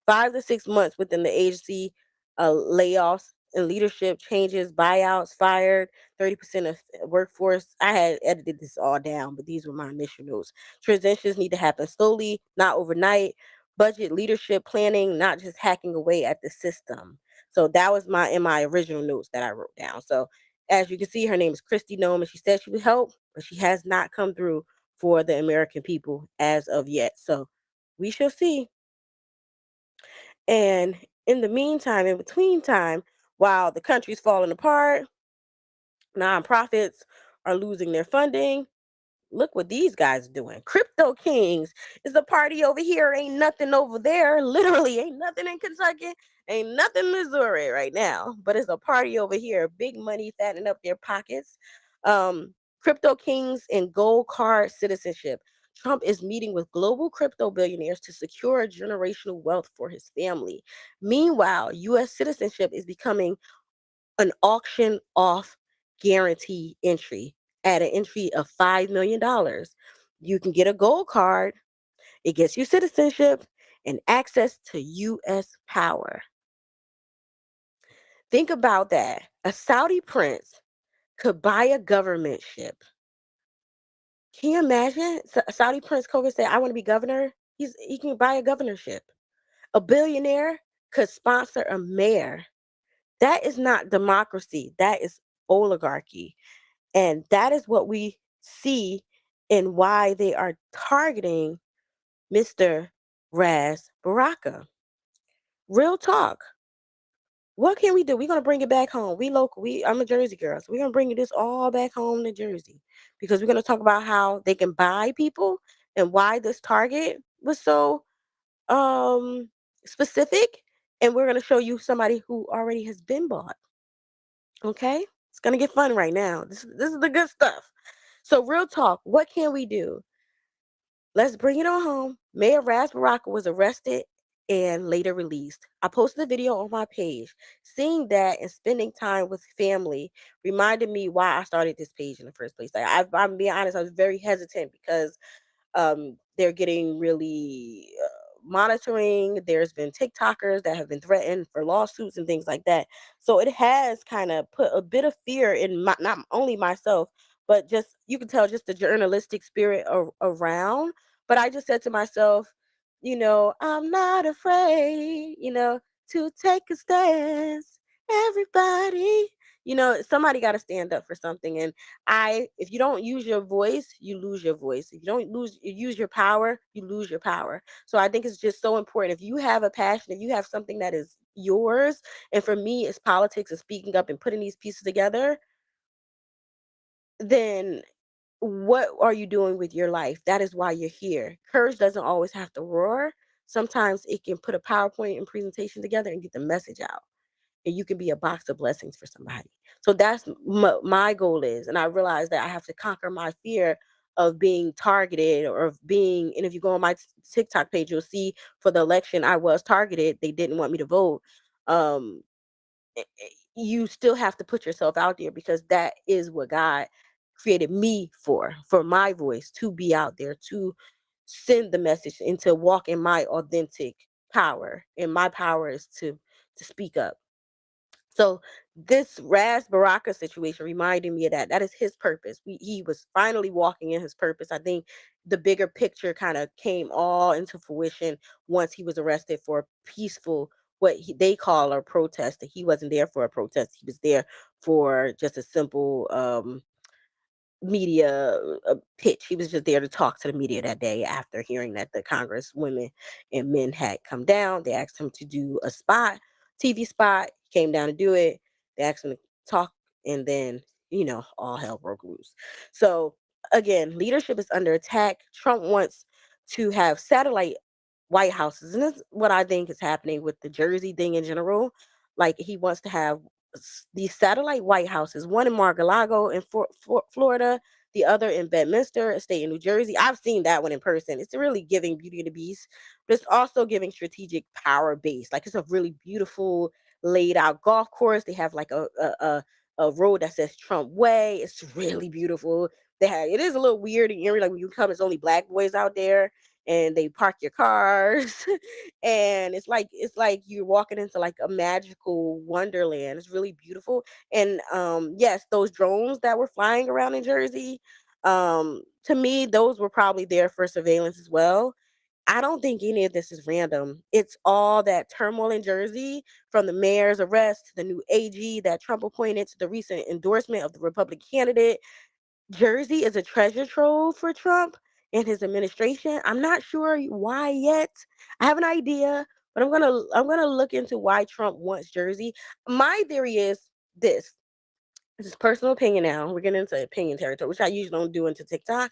5 to 6 months within the agency, layoffs and leadership changes, buyouts, fired, 30% of workforce. I had edited this all down, but these were my initial notes. Transitions need to happen slowly, not overnight. Budget leadership planning, not just hacking away at the system. So that was my original notes that I wrote down. So as you can see, her name is Christy Nome, and she said she would help, but she has not come through for the American people as of yet. So we shall see. And in the meantime, in between time, while the country's falling apart, nonprofits are losing their funding, look what these guys doing. Crypto Kings is a party over here. Ain't nothing over there. Literally, ain't nothing in Kentucky. Ain't nothing in Missouri right now. But it's a party over here. Big money fattening up their pockets. Crypto Kings and gold card citizenship. Trump is meeting with global crypto billionaires to secure generational wealth for his family. Meanwhile, U.S. citizenship is becoming an auction off guarantee entry at an entry of $5 million. You can get a gold card, it gets you citizenship and access to U.S. power. Think about that. A Saudi prince could buy a government ship. Can you imagine? A Saudi prince could say, I want to be governor. He can buy a governorship. A billionaire could sponsor a mayor. That is not democracy. That is oligarchy. And that is what we see and why they are targeting Mr. Raz Baraka. Real talk. What can we do? We're gonna bring it back home. We local. I'm a Jersey girl, so we're gonna bring this all back home to Jersey because we're gonna talk about how they can buy people and why this target was so um specific. And we're gonna show you somebody who already has been bought. Okay, it's gonna get fun right now. This is the good stuff. So real talk, what can we do? Let's bring it on home. Mayor Ras Baraka was arrested and later released. I posted a video on my page. Seeing that and spending time with family reminded me why I started this page in the first place. I'm being honest, I was very hesitant because they're getting really monitoring. There's been TikTokers that have been threatened for lawsuits and things like that. So it has kind of put a bit of fear in not only myself, but just you can tell just the journalistic spirit around. But I just said to myself, I'm not afraid, to take a stance. Everybody, somebody got to stand up for something. And if you don't use your voice, you lose your voice. If you don't use your power, you lose your power. So I think it's just so important. If you have a passion, if you have something that is yours, and for me, it's politics and speaking up and putting these pieces together, then what are you doing with your life? That is why you're here. Courage doesn't always have to roar. Sometimes it can put a PowerPoint and presentation together and get the message out, and you can be a box of blessings for somebody. So that's my goal is. And I realize that I have to conquer my fear of being targeted or of being, and if you go on my TikTok page, you'll see for the election, I was targeted. They didn't want me to vote. Um, you still have to put yourself out there because that is what God created me for my voice to be out there, to send the message and to walk in my authentic power. And my power is to speak up. So this Raz Baraka situation reminded me of that. That is his purpose. He was finally walking in his purpose. I think the bigger picture kind of came all into fruition once he was arrested for peaceful, they call a protest. He wasn't there for a protest. He was there for just a simple media pitch. He was just there to talk to the media that day after hearing that the Congress women and men had come down. They asked him to do a TV spot. He came down to do it. They asked him to talk, and then, all hell broke loose. So again, leadership is under attack. Trump wants to have satellite White Houses, and this is what I think is happening with the Jersey thing in general. Like he wants to have these satellite White Houses, one in Mar-a-Lago in Florida, the other in Bedminster, a state in New Jersey. I've seen that one in person. It's really giving Beauty and the Beast, but it's also giving strategic power base. Like it's a really beautiful laid out golf course. They have like a road that says Trump Way. It's really beautiful. It is a little weird and eerie. Like when you come, it's only black boys out there and they park your cars and it's like you're walking into like a magical wonderland. It's really beautiful. And yes, those drones that were flying around in Jersey, to me those were probably there for surveillance as well. I don't think any of this is random. It's all that turmoil in Jersey, from the mayor's arrest to the new AG that Trump appointed to the recent endorsement of the Republican candidate. Jersey is a treasure trove for Trump and his administration. I'm not sure why yet. I have an idea, but I'm gonna look into why Trump wants Jersey. My theory is this. This is personal opinion now. We're getting into opinion territory, which I usually don't do into TikTok.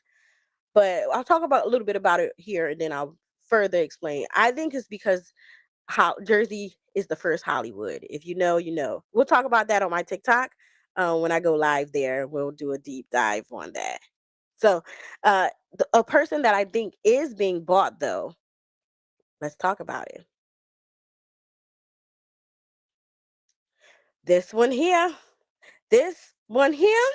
But I'll talk about a little bit about it here, and then I'll further explain. I think it's because how Jersey is the first Hollywood. If you know, you know. We'll talk about that on my TikTok when I go live there. We'll do a deep dive on that. So, a person that I think is being bought, though, let's talk about it. This one here, this one here.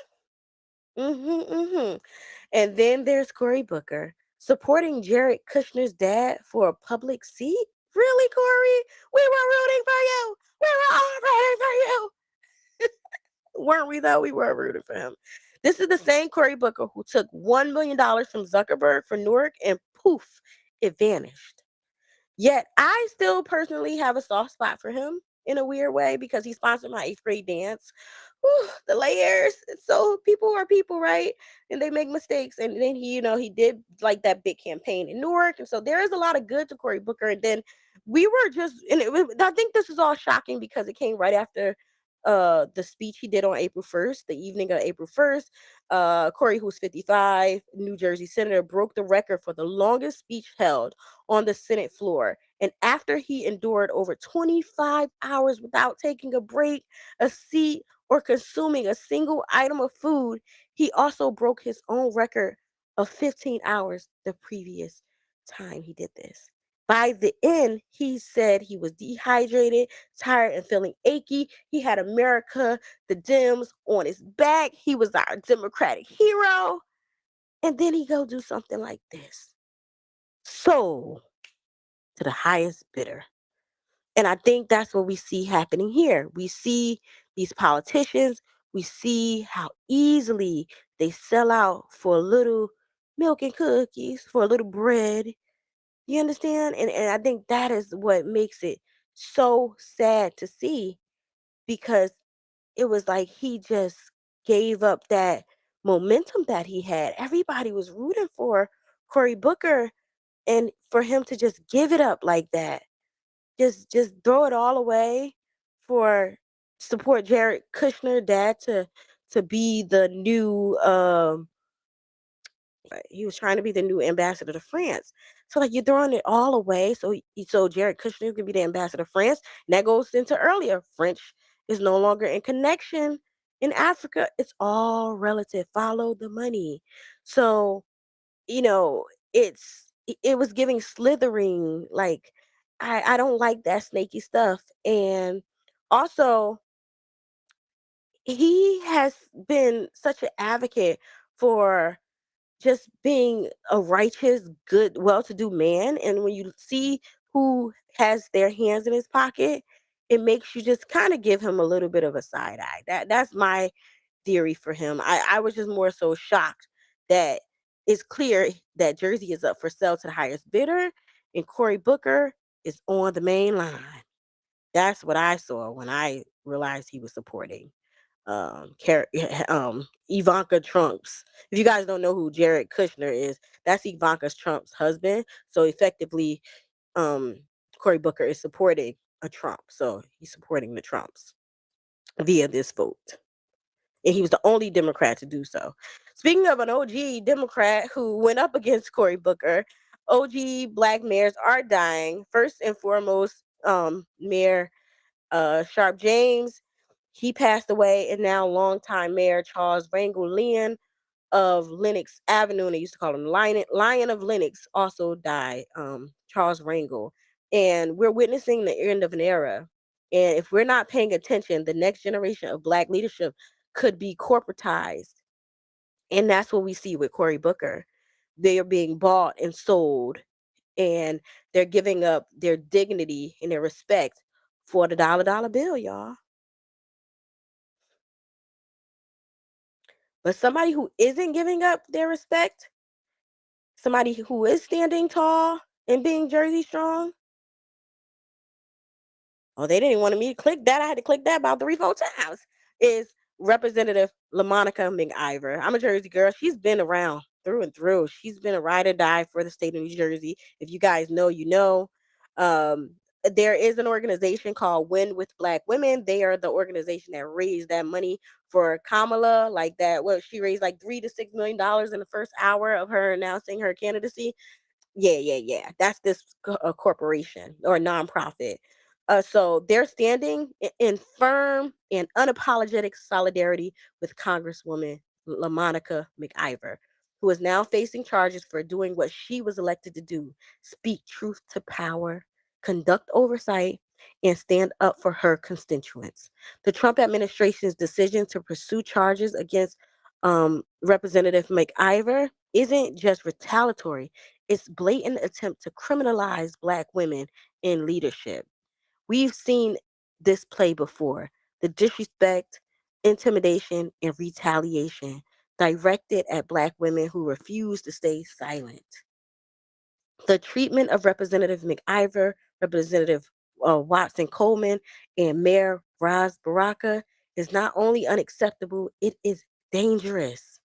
And then there's Cory Booker supporting Jared Kushner's dad for a public seat. Really, Cory? We were rooting for you. We were all rooting for you. Weren't we, though? We were rooting for him. This is the same Cory Booker who took $1 million from Zuckerberg for Newark and poof, it vanished. Yet I still personally have a soft spot for him in a weird way because he sponsored my eighth grade dance. Whew, the layers. So people are people, right? And they make mistakes. And then he did like that big campaign in Newark. And so there is a lot of good to Cory Booker. And then we were just, I think this is all shocking because it came right after the speech he did on April 1st, the evening of April 1st. Cory, who's 55, New Jersey senator, broke the record for the longest speech held on the Senate floor. And after he endured over 25 hours without taking a break, a seat, or consuming a single item of food, he also broke his own record of 15 hours the previous time he did this. By the end, he said he was dehydrated, tired, and feeling achy. He had America, the Dems on his back. He was our Democratic hero. And then he go do something like this. Sold to the highest bidder. And I think that's what we see happening here. We see these politicians, we see how easily they sell out for a little milk and cookies, for a little bread. You understand? And I think that is what makes it so sad to see because it was like he just gave up that momentum that he had. Everybody was rooting for Cory Booker and for him to just give it up like that. Just throw it all away for support Jared Kushner dad to be the new he was trying to be the new ambassador to France. So like you're throwing it all away so Jared Kushner can be the ambassador to France. And that goes into earlier. French is no longer in connection in Africa. It's all relative. Follow the money. So, you know, it was giving slithering like I don't like that snaky stuff. And also he has been such an advocate for just being a righteous, good, well-to-do man. And when you see who has their hands in his pocket, it makes you just kind of give him a little bit of a side eye. That's my theory for him. I was just more so shocked that it's clear that Jersey is up for sale to the highest bidder and Cory Booker is on the main line. That's what I saw when I realized he was supporting Ivanka Trump's. If you guys don't know who Jared Kushner is, that's Ivanka Trump's husband. So effectively, um, Cory Booker is supporting a Trump. So he's supporting the Trumps via this vote. And he was the only Democrat to do so. Speaking of an OG Democrat who went up against Cory Booker, OG black mayors are dying. First and foremost, Mayor Sharp James, he passed away, and now longtime Mayor Charles Rangel Lyon of Lenox Avenue, and they used to call him Lion of Lenox, also died. Charles Rangel, and we're witnessing the end of an era. And if we're not paying attention, the next generation of Black leadership could be corporatized, and that's what we see with Cory Booker. They are being bought and sold, and they're giving up their dignity and their respect for the dollar bill, y'all. But somebody who isn't giving up their respect, somebody who is standing tall and being Jersey strong. Oh, they didn't want me to click that. I had to click that about 3, 4 times. Is Representative LaMonica McIver. I'm a Jersey girl. She's been around through and through. She's been a ride or die for the state of New Jersey. If you guys know, you know. There is an organization called Win with Black Women. They are the organization that raised that money for Kamala, like that. Well, she raised like $3 to $6 million in the first hour of her announcing her candidacy. Yeah, yeah, yeah. That's this corporation or nonprofit. So they're standing in firm and unapologetic solidarity with Congresswoman LaMonica McIver, who is now facing charges for doing what she was elected to do: speak truth to power, conduct oversight, and stand up for her constituents. The Trump administration's decision to pursue charges against Representative McIver isn't just retaliatory, it's blatant attempt to criminalize Black women in leadership. We've seen this play before: the disrespect, intimidation, and retaliation directed at Black women who refuse to stay silent. The treatment of Representative McIver, Representative Watson Coleman, and Mayor Raz Baraka is not only unacceptable, it is dangerous.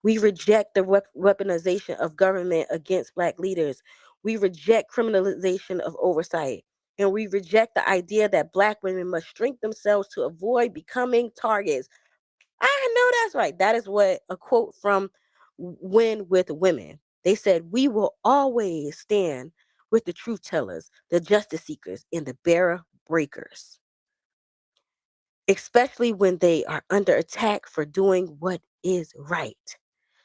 We reject the weaponization of government against Black leaders. We reject criminalization of oversight. And we reject the idea that Black women must shrink themselves to avoid becoming targets. I know that's right. That is what a quote from Win with Women. They said, "We will always stand with the truth tellers, the justice seekers, and the barrier breakers, especially when they are under attack for doing what is right."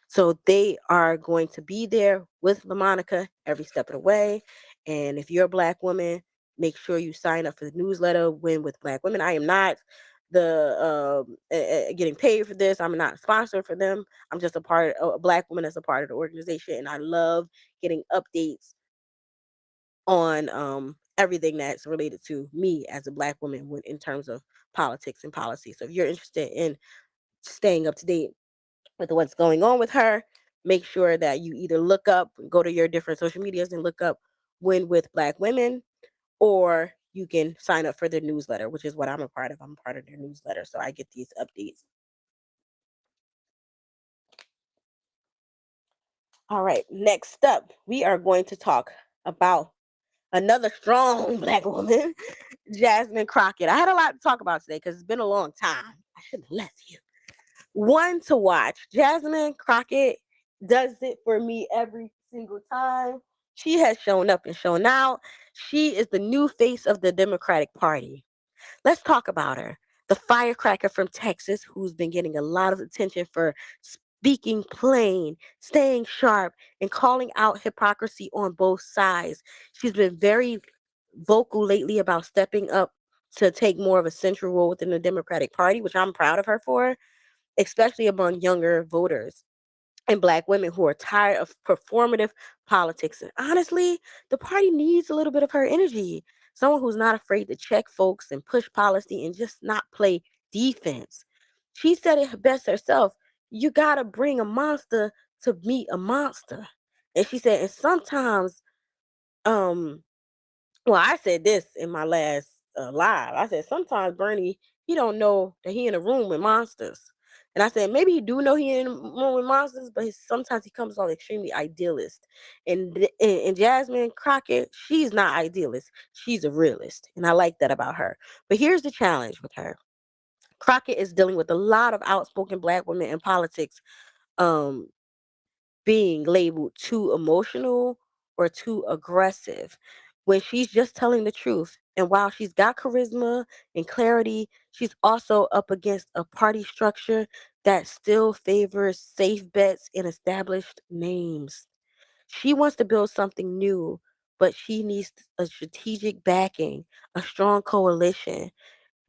So they are going to be there with LaMonica every step of the way. And if you're a Black woman, make sure you sign up for the newsletter, Win with Black Women. I am not getting paid for this. I'm not a sponsor for them. I'm just a Black woman as a part of the organization, and I love getting updates on everything that's related to me as a Black woman in terms of politics and policy. So if you're interested in staying up to date with what's going on with her, make sure that you either go to your different social medias and look up Win with Black Women, or you can sign up for their newsletter, which is what I'm a part of. I'm a part of their newsletter, so I get these updates. All right, next up, we are going to talk about another strong Black woman, Jasmine Crockett. I had a lot to talk about today because it's been a long time. I should have left you. One to watch. Jasmine Crockett does it for me every single time. She has shown up and shown out. She is the new face of the Democratic Party. Let's talk about her. The firecracker from Texas, who's been getting a lot of attention for speaking plain, staying sharp, and calling out hypocrisy on both sides. She's been very vocal lately about stepping up to take more of a central role within the Democratic Party, which I'm proud of her for, especially among younger voters and Black women who are tired of performative politics. And honestly, the party needs a little bit of her energy. Someone who's not afraid to check folks and push policy and just not play defense. She said it best herself: you got to bring a monster to meet a monster. And she said, and sometimes, um, well, I said this in my last live. I said sometimes Bernie, he don't know that he in a room with monsters. And I said maybe he do know he in a room with monsters, but sometimes he comes off extremely idealist. And Jasmine Crockett, she's not idealist. She's a realist, and I like that about her. But here's the challenge with her. Crockett is dealing with a lot of outspoken Black women in politics, um, being labeled too emotional or too aggressive when she's just telling the truth. And while she's got charisma and clarity, she's also up against a party structure that still favors safe bets and established names. She wants to build something new, but she needs a strategic backing, a strong coalition,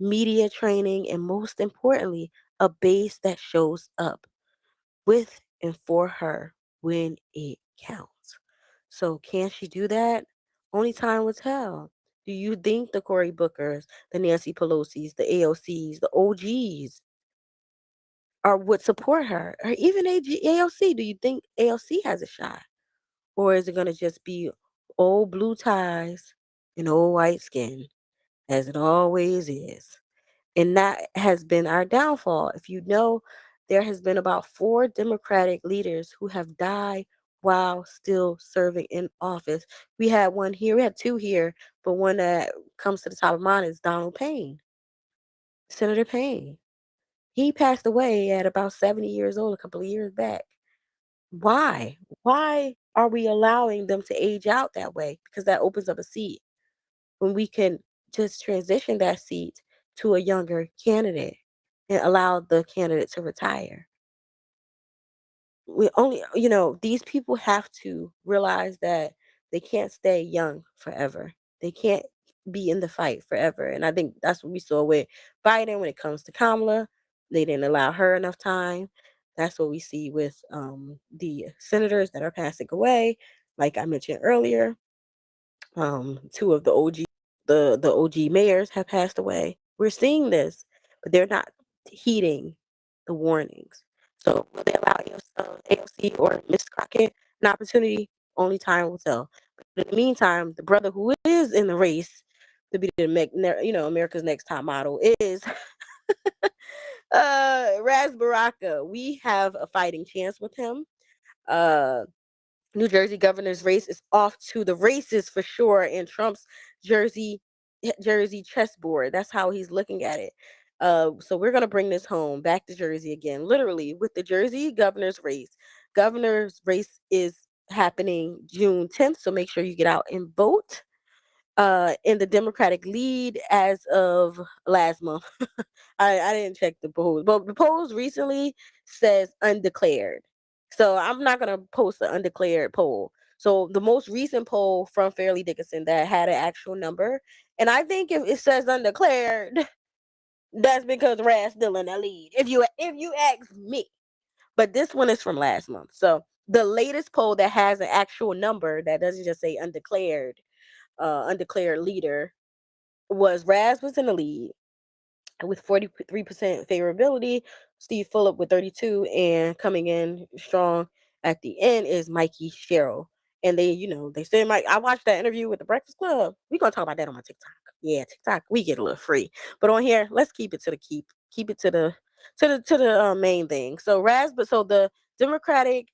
media training, and most importantly, a base that shows up with and for her when it counts. So can she do that? Only time will tell. Do you think the Cory Bookers, the Nancy Pelosi's, the AOC's, the OGs would support her? Or even AOC? Do you think AOC has a shot? Or is it gonna just be old blue ties and old white skin, as it always is? And that has been our downfall. If you know, there has been about 4 Democratic leaders who have died while still serving in office. We had one here, we had two here, but one that comes to the top of mind is Donald Payne, Senator Payne. He passed away at about 70 years old a couple of years back. Why? Why are we allowing them to age out that way? Because that opens up a seat when we can just transition that seat to a younger candidate and allow the candidate to retire. We only, these people have to realize that they can't stay young forever. They can't be in the fight forever. And I think that's what we saw with Biden when it comes to Kamala. They didn't allow her enough time. That's what we see with the senators that are passing away. Like I mentioned earlier, two of the OG mayors have passed away. We're seeing this, but they're not heeding the warnings. So will they allow AOC or Miss Crockett an opportunity? Only time will tell. But in the meantime, the brother who is in the race to be America's Next Top Model is Raz Baraka. We have a fighting chance with him. Uh New Jersey governor's race is off to the races for sure in Trump's Jersey Jersey chessboard. That's how he's looking at it. So we're gonna bring this home back to Jersey again, literally with the Jersey governor's race. Governor's race is happening June 10th, so make sure you get out and vote. In the Democratic lead as of last month. I didn't check the polls, but the polls recently says undeclared. So I'm not gonna post an undeclared poll. So the most recent poll from Fairleigh Dickinson that had an actual number, and I think if it says undeclared, that's because Rad's still in the lead. If you ask me, but this one is from last month. So the latest poll that has an actual number that doesn't just say undeclared leader was Raz was in the lead with 43% favorability, Steve Fulop with 32, and coming in strong at the end is Mikey Sherrill. And they said, Mike, I watched that interview with the Breakfast Club. We're gonna talk about that on my TikTok. Yeah, TikTok, we get a little free. But on here, let's keep it to the keep it to the main thing. So the Democratic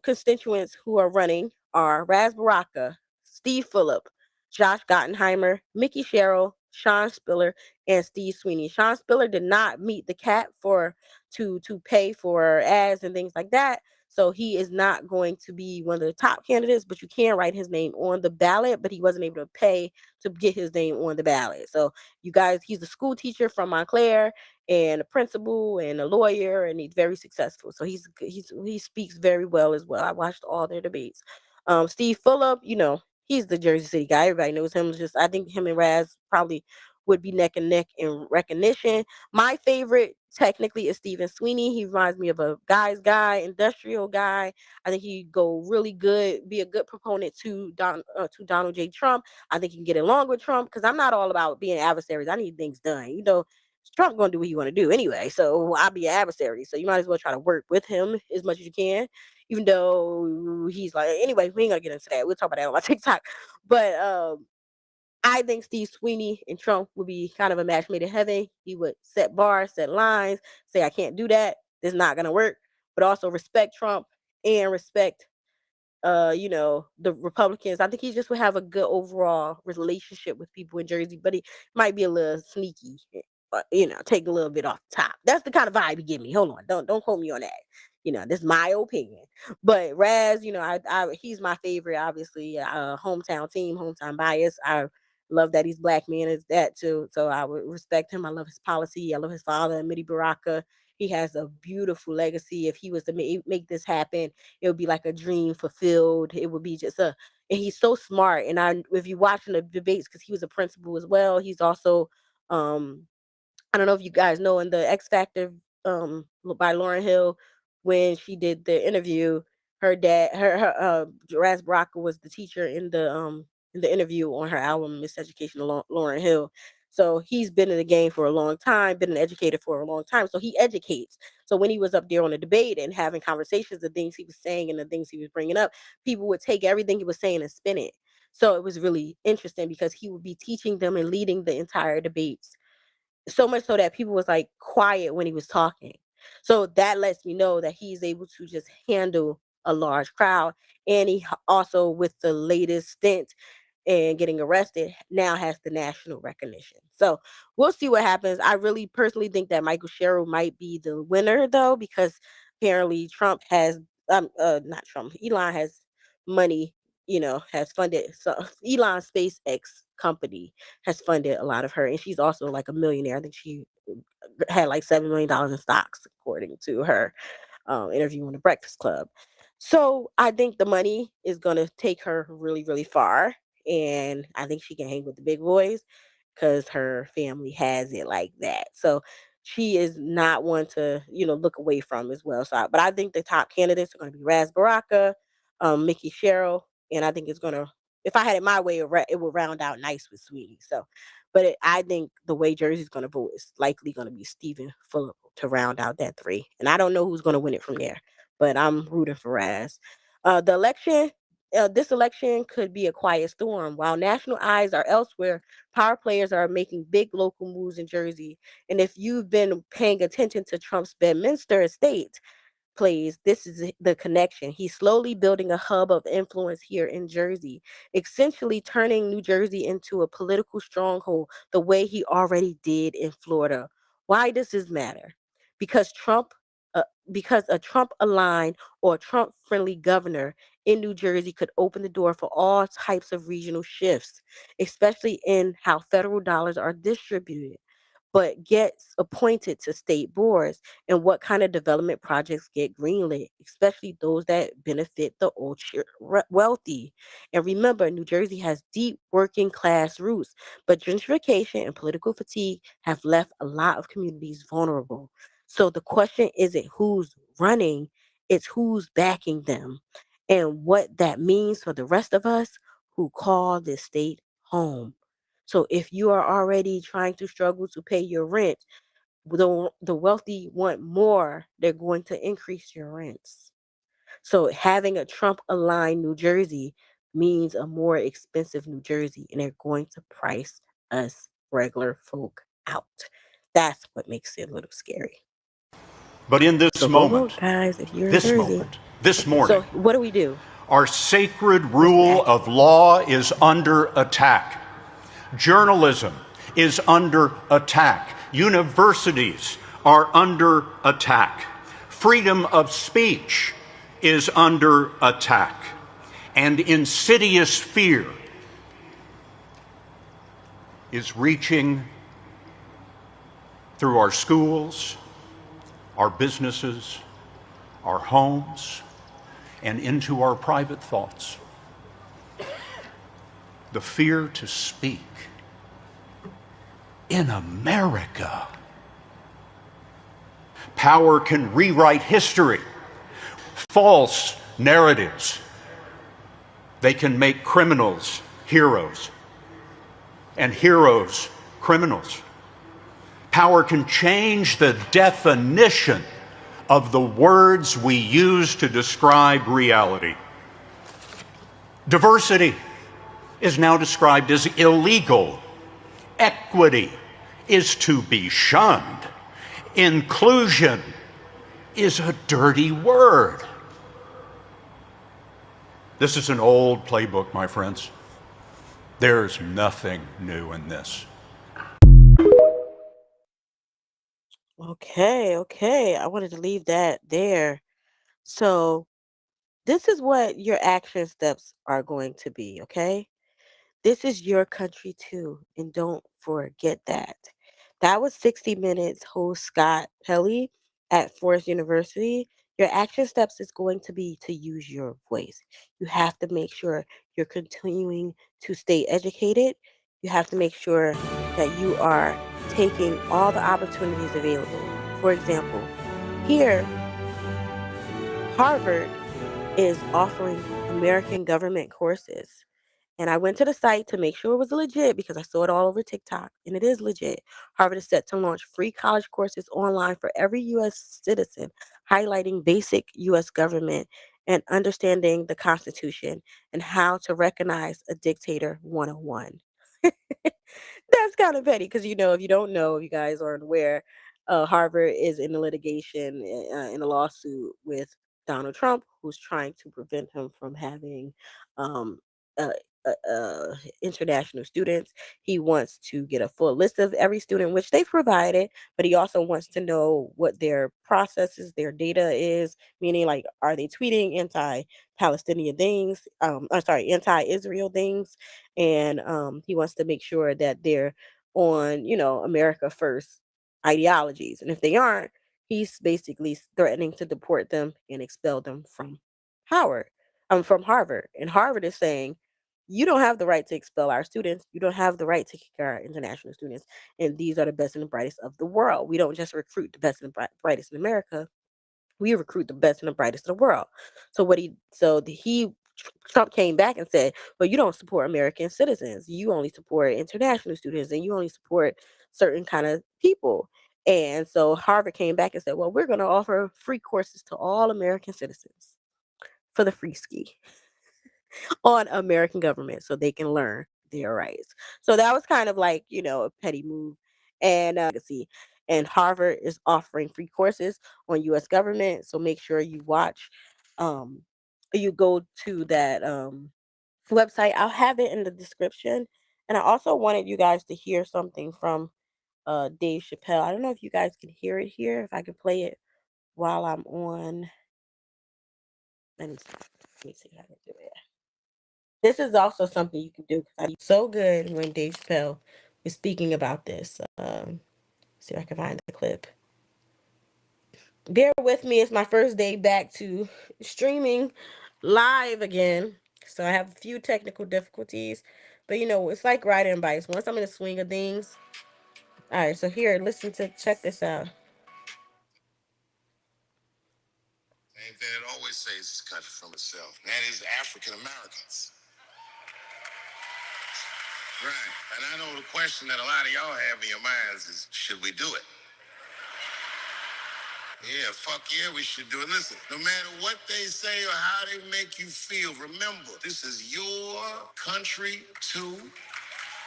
constituents who are running are Raz Baraka, Steve Fulop, Josh Gottenheimer, Mickey Sherrill, Sean Spiller, and Steve Sweeney. Sean Spiller did not meet the cap to pay for ads and things like that. So he is not going to be one of the top candidates, but you can write his name on the ballot, but he wasn't able to pay to get his name on the ballot. So you guys, he's a school teacher from Montclair and a principal and a lawyer, and he's very successful. So he speaks very well as well. I watched all their debates. Steve Fulop, he's the Jersey City guy. Everybody knows him. Just I think him and Raz probably would be neck and neck in recognition. My favorite technically is Stephen Sweeney. He reminds me of a guy's guy, industrial guy. I think he go really good, be a good proponent to Donald J. Trump. I think he can get along with Trump because I'm not all about being adversaries. I need things done. Trump gonna do what he want to do anyway. So I'll be an adversary. So you might as well try to work with him as much as you can, even though he's like anyway, we ain't gonna get into that. We'll talk about that on my TikTok. But I think Steve Sweeney and Trump would be kind of a match made in heaven. He would set bars, set lines, say I can't do that. This is not gonna work. But also respect Trump and respect the Republicans. I think he just would have a good overall relationship with people in Jersey, but he might be a little sneaky, take a little bit off the top. That's the kind of vibe he give me. Hold on, don't quote me on that. This is my opinion. But Raz, he's my favorite, obviously. Hometown team, hometown bias. I love that he's black man is that too. So I would respect him. I love his policy. I love his father, Mitty Baraka. He has a beautiful legacy. If he was to make this happen, it would be like a dream fulfilled. It would be and he's so smart. And if you watching the debates, because he was a principal as well, he's also, um, I don't know if you guys know in the X Factor, by Lauren Hill, when she did the interview, her dad, Raz Baraka was the teacher in the interview on her album Miseducation of Lauren Hill. So he's been in the game for a long time, been an educator for a long time. So he educates. So when he was up there on the debate and having conversations, the things he was saying and the things he was bringing up, people would take everything he was saying and spin it. So it was really interesting because he would be teaching them and leading the entire debates, so much so that people was like quiet when he was talking. So that lets me know that he's able to just handle a large crowd. And also, with the latest stint and getting arrested, now has the national recognition. So we'll see what happens. I really personally think that Michael Sherrill might be the winner, though, because apparently Trump has, not Trump, Elon has money, has funded. So Elon SpaceX company has funded a lot of her, and she's also like a millionaire. I think she had like $7 million in stocks, according to her interview on the Breakfast Club. So I think the money is gonna take her really, really far, and I think she can hang with the big boys because her family has it like that. So she is not one to, look away from as well. But I think the top candidates are going to be Raz Baraka, Mickey Sherrill, and I think it's going to. If I had it my way, it would round out nice with Sweetie. So, but I think the way Jersey's going to vote is likely going to be Stephen Fulop to round out that three, and I don't know who's going to win it from there, but I'm rooting for Raz. The election. This election could be a quiet storm. While national eyes are elsewhere, power players are making big local moves in Jersey. And if you've been paying attention to Trump's Bedminster estate, plays, this is the connection. He's slowly building a hub of influence here in Jersey, essentially turning New Jersey into a political stronghold the way he already did in Florida. Why does this matter? Because uh, because a Trump aligned or Trump friendly governor in New Jersey could open the door for all types of regional shifts, especially in how federal dollars are distributed, but gets appointed to state boards and what kind of development projects get greenlit, especially those that benefit the wealthy. And remember, New Jersey has deep working class roots, but gentrification and political fatigue have left a lot of communities vulnerable. So the question isn't who's running, it's who's backing them and what that means for the rest of us who call this state home. So if you are already trying to struggle to pay your rent, the wealthy want more, they're going to increase your rents. So having a Trump aligned New Jersey means a more expensive New Jersey, and they're going to price us regular folk out. That's what makes it a little scary. But in So this go vote, moment, guys, if you're in Jersey. this morning, So what do we do? our sacred What's the rule action? of law is under attack. Journalism is under attack. Universities are under attack. Freedom of speech is under attack. And insidious fear is reaching through our schools, our businesses, our homes, and into our private thoughts. The fear to speak in America. Power can rewrite history. False narratives. They can make criminals heroes and heroes criminals. Power can change the definition of the words we use to describe reality. Diversity is now described as illegal. Equity is to be shunned. Inclusion is a dirty word. This is an old playbook, my friends. There's nothing new in this. Okay. I wanted to leave that there. So this is what your action steps are going to be, okay? This is your country too, and don't forget that. That was 60 Minutes host Scott Pelley at Forest University. Your action steps is going to be to use your voice. You have to make sure you're continuing to stay educated. You have to make sure that you are taking all the opportunities available. For example, here, Harvard is offering American government courses. And I went to the site to make sure it was legit because I saw it all over TikTok, and it is legit. Harvard is set to launch free college courses online for every U.S. citizen, highlighting basic U.S. government and understanding the Constitution and how to recognize a dictator 101. That's kind of petty because, if you don't know, if you guys aren't aware, Harvard is in a litigation, in a lawsuit with Donald Trump, who's trying to prevent him from having um, uh, international students. He wants to get a full list of every student, which they've provided, but he also wants to know what their processes, their data is, meaning like, are they tweeting anti-Palestinian things? I'm sorry, anti-Israel things, and he wants to make sure that they're on, America first ideologies, and if they aren't, he's basically threatening to deport them and expel them from Howard, from Harvard. And Harvard is saying, you don't have the right to expel our students. You don't have the right to kick our international students. And these are the best and the brightest of the world. We don't just recruit the best and the brightest in America. We recruit the best and the brightest in the world. Trump came back and said, well, you don't support American citizens. You only support international students, and you only support certain kind of people. And so Harvard came back and said, well, we're going to offer free courses to all American citizens for the free ski on American government so they can learn their rights. So that was kind of like, a petty move. And see, and Harvard is offering free courses on US government. So make sure you watch, um you go to that website. I'll have it in the description. And I also wanted you guys to hear something from Dave Chappelle. I don't know if you guys can hear it here, if I can play it while I'm on. Let me see if I can do it. This is also something you can do because I so good when Dave Chappelle is speaking about this. See if I can find the clip. Bear with me. It's my first day back to streaming live again. So I have a few technical difficulties. But it's like riding bikes. Once I'm in the swing of things. All right, so here, check this out. Same thing it always saves this country from itself. And that is African Americans. Right. And I know the question that a lot of y'all have in your minds is, should we do it? Yeah, fuck yeah, we should do it. Listen, no matter what they say or how they make you feel, remember, this is your country too.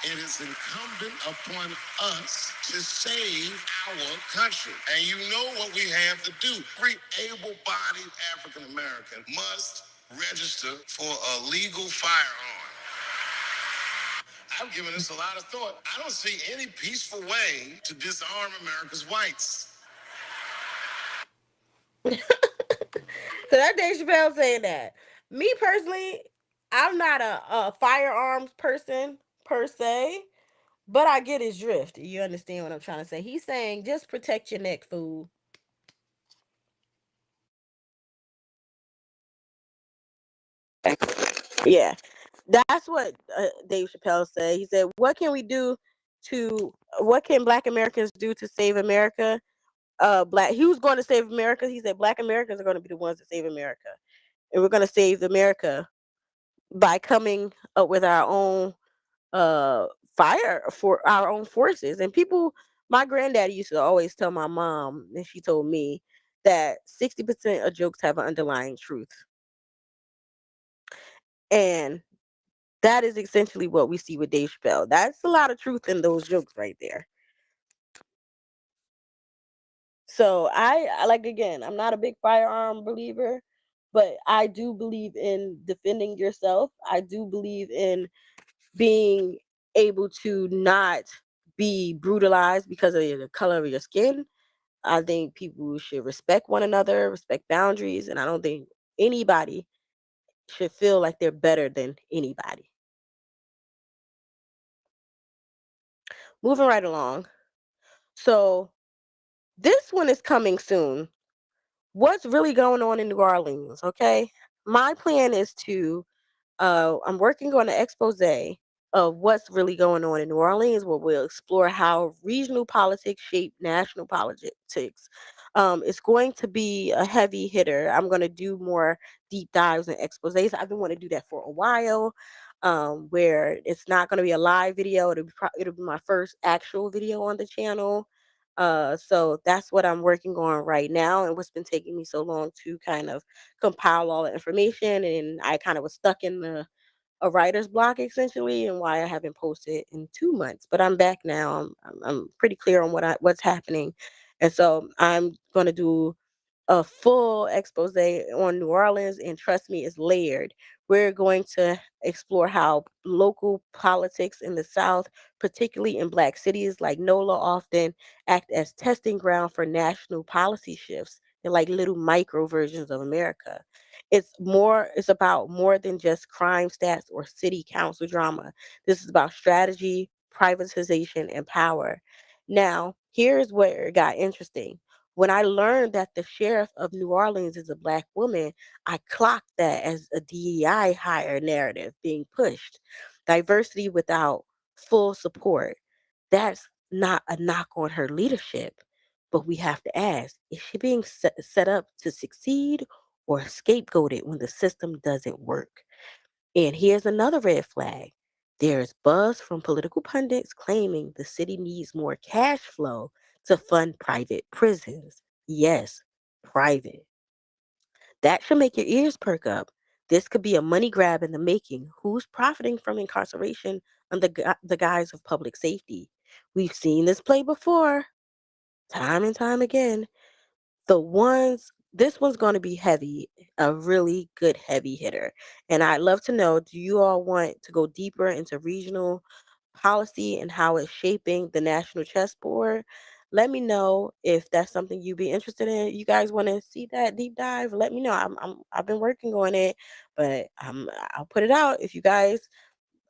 It is incumbent upon us to save our country. And you know what we have to do. Every able-bodied African American must register for a legal firearm. I've given this a lot of thought. I don't see any peaceful way to disarm America's whites. So that Dave Chappelle saying that. Me personally, I'm not a firearms person per se, but I get his drift. You understand what I'm trying to say? He's saying just protect your neck, fool. Yeah, that's what Dave Chappelle said. He said, "What can we do to? What can Black Americans do to save America? Black. He was going to save America. He said, Black Americans are going to be the ones to save America, and we're going to save America by coming up with our own uh fire for our own forces." And people, my granddaddy used to always tell my mom, and she told me that 60% of jokes have an underlying truth, and that is essentially what we see with Dave Chappelle. That's a lot of truth in those jokes right there. So like, again, I'm not a big firearm believer, but I do believe in defending yourself. I do believe in being able to not be brutalized because of the color of your skin. I think people should respect one another, respect boundaries, and I don't think anybody should feel like they're better than anybody. Moving right along. So this one is coming soon. What's really going on in New Orleans? Okay. My plan is to I'm working on an expose of what's really going on in New Orleans, where we'll explore how regional politics shape national politics. It's going to be a heavy hitter. I'm going to do more deep dives and exposés. I've been wanting to do that for a while, where it's not going to be a live video. It'll be my first actual video on the channel. So that's what I'm working on right now, and what's been taking me so long to kind of compile all the information. And I kind of was stuck in a writer's block essentially, and why I haven't posted in 2 months. But I'm back now. I'm pretty clear on what's happening, and so I'm going to do a full expose on New Orleans, and trust me, it's layered. We're going to explore how local politics in the South, particularly in black cities like NOLA, often act as testing ground for national policy shifts. They're like little micro versions of America. It's about more than just crime stats or city council drama. This is about strategy, privatization, and power. Now, here's where it got interesting. When I learned that the sheriff of New Orleans is a black woman, I clocked that as a DEI hire narrative being pushed. Diversity without full support. That's not a knock on her leadership. But we have to ask, is she being set up to succeed or scapegoated when the system doesn't work? And here's another red flag. There's buzz from political pundits claiming the city needs more cash flow to fund private prisons. Yes, private. That should make your ears perk up. This could be a money grab in the making. Who's profiting from incarceration under the guise of public safety? We've seen this play before, time and time again. This one's going to be heavy, a really good heavy hitter. And I'd love to know, do you all want to go deeper into regional policy and how it's shaping the national chessboard? Let me know if that's something you'd be interested in. You guys want to see that deep dive? Let me know. I've been working on it, but I'll put it out if you guys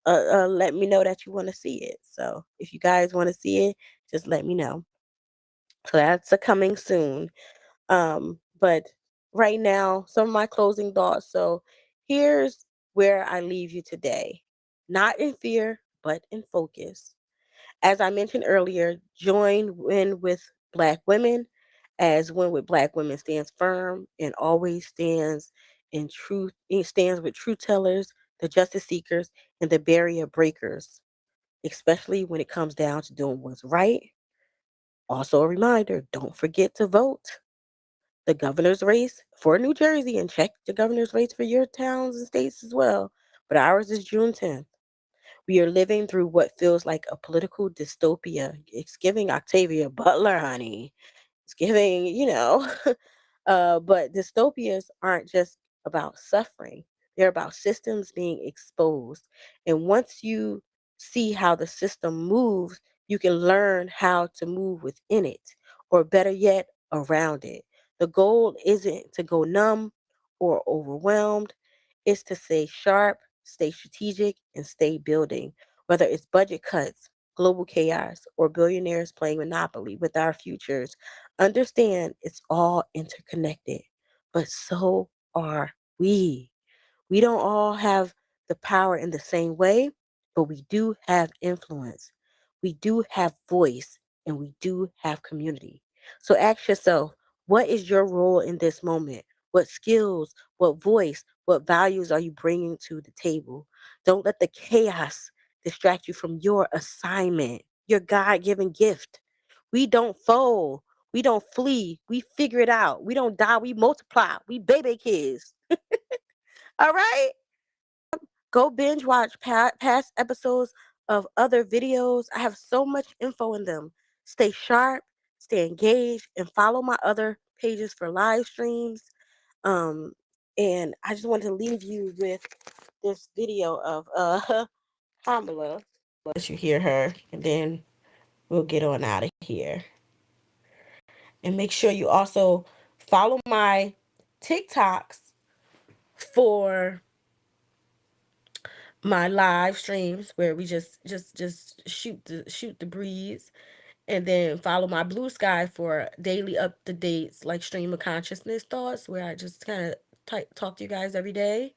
let me know that you want to see it. So if you guys want to see it, just let me know. So that's a coming soon. But right now, some of my closing thoughts. So here's where I leave you today. Not in fear, but in focus. As I mentioned earlier, join Win with Black Women, as Win with Black Women stands firm and always stands in truth. It stands with truth tellers, the justice seekers, and the barrier breakers, especially when it comes down to doing what's right. Also, a reminder, don't forget to vote. The governor's race for New Jersey, and check the governor's race for your towns and states as well. But ours is June 10th. We are living through what feels like a political dystopia. It's giving Octavia Butler, honey. It's giving, but dystopias aren't just about suffering, they're about systems being exposed. And once you see how the system moves, you can learn how to move within it, or better yet, around it. The goal isn't to go numb or overwhelmed, it's to stay sharp, stay strategic, and stay building. Whether it's budget cuts, global chaos, or billionaires playing Monopoly with our futures, understand it's all interconnected, but so are we. We don't all have the power in the same way, but we do have influence. We do have voice, and we do have community. So ask yourself, what is your role in this moment? What skills, what voice, what values are you bringing to the table? Don't let the chaos distract you from your assignment, your God given gift. We don't fold. We don't flee. We figure it out. We don't die. We multiply. We baby kids. All right? Go binge watch past episodes of other videos. I have so much info in them. Stay sharp, stay engaged, and follow my other pages for live streams. Um, and I just want to leave you with this video of Kamala. Let you hear her, and then we'll get on out of here. And make sure you also follow my TikToks for my live streams where we just shoot the breeze, and then follow my Blue Sky for daily up to dates like stream of consciousness thoughts where I just kind of talk to you guys every day.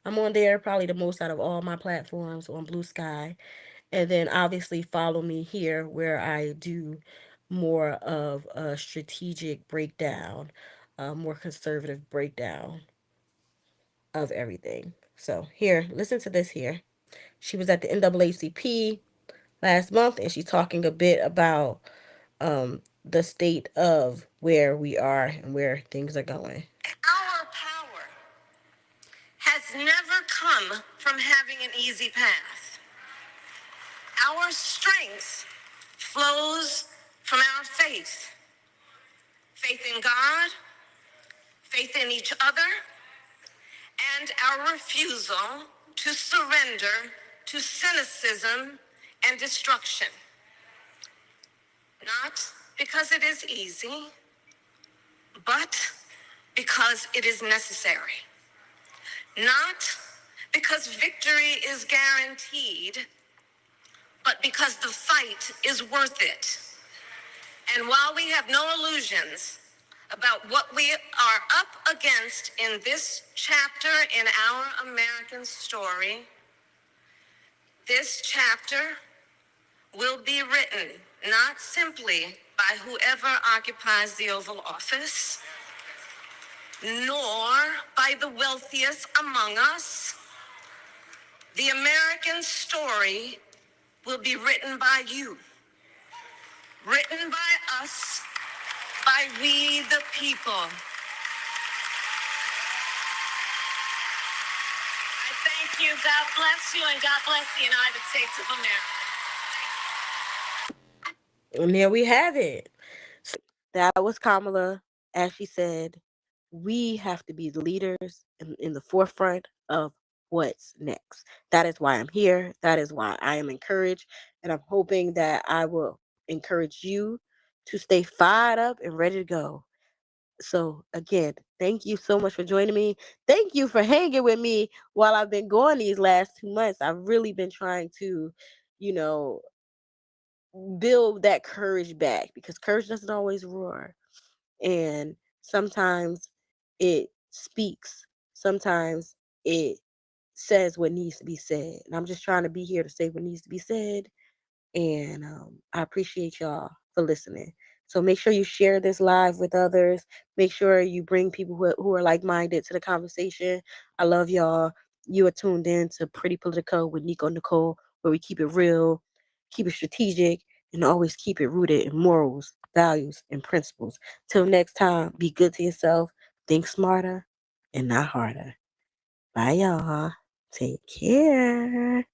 I'm on there probably the most out of all my platforms on Blue Sky. And then obviously follow me here where I do more of a strategic breakdown, a more conservative breakdown of everything. So here, listen to this here. She was at the NAACP last month, and she's talking a bit about the state of where we are and where things are going. Our power has never come from having an easy path. Our strength flows from our faith in God, faith in each other, and our refusal to surrender to cynicism and destruction. Not because it is easy, but because it is necessary. Not because victory is guaranteed, but because the fight is worth it. And while we have no illusions about what we are up against in this chapter in our American story, this chapter will be written not simply by whoever occupies the Oval Office, nor by the wealthiest among us. The American story will be written by you, written by us, by we the people. I thank you. God bless you, and God bless the United States of America. And there we have it. So that was Kamala. As she said, we have to be the leaders in the forefront of what's next. That is why I'm here. That is why I am encouraged. And I'm hoping that I will encourage you to stay fired up and ready to go. So again, thank you so much for joining me. Thank you for hanging with me while I've been going these last 2 months. I've really been trying to, you know, build that courage back, because courage doesn't always roar. And sometimes it speaks. Sometimes it says what needs to be said. And I'm just trying to be here to say what needs to be said. And I appreciate y'all for listening. So make sure you share this live with others. Make sure you bring people who are like-minded to the conversation. I love y'all. You are tuned in to Pretty Politico with Nico and Nicole, where we keep it real, keep it strategic, and always keep it rooted in morals, values, and principles. Till next time, be good to yourself, think smarter, and not harder. Bye, y'all. Take care.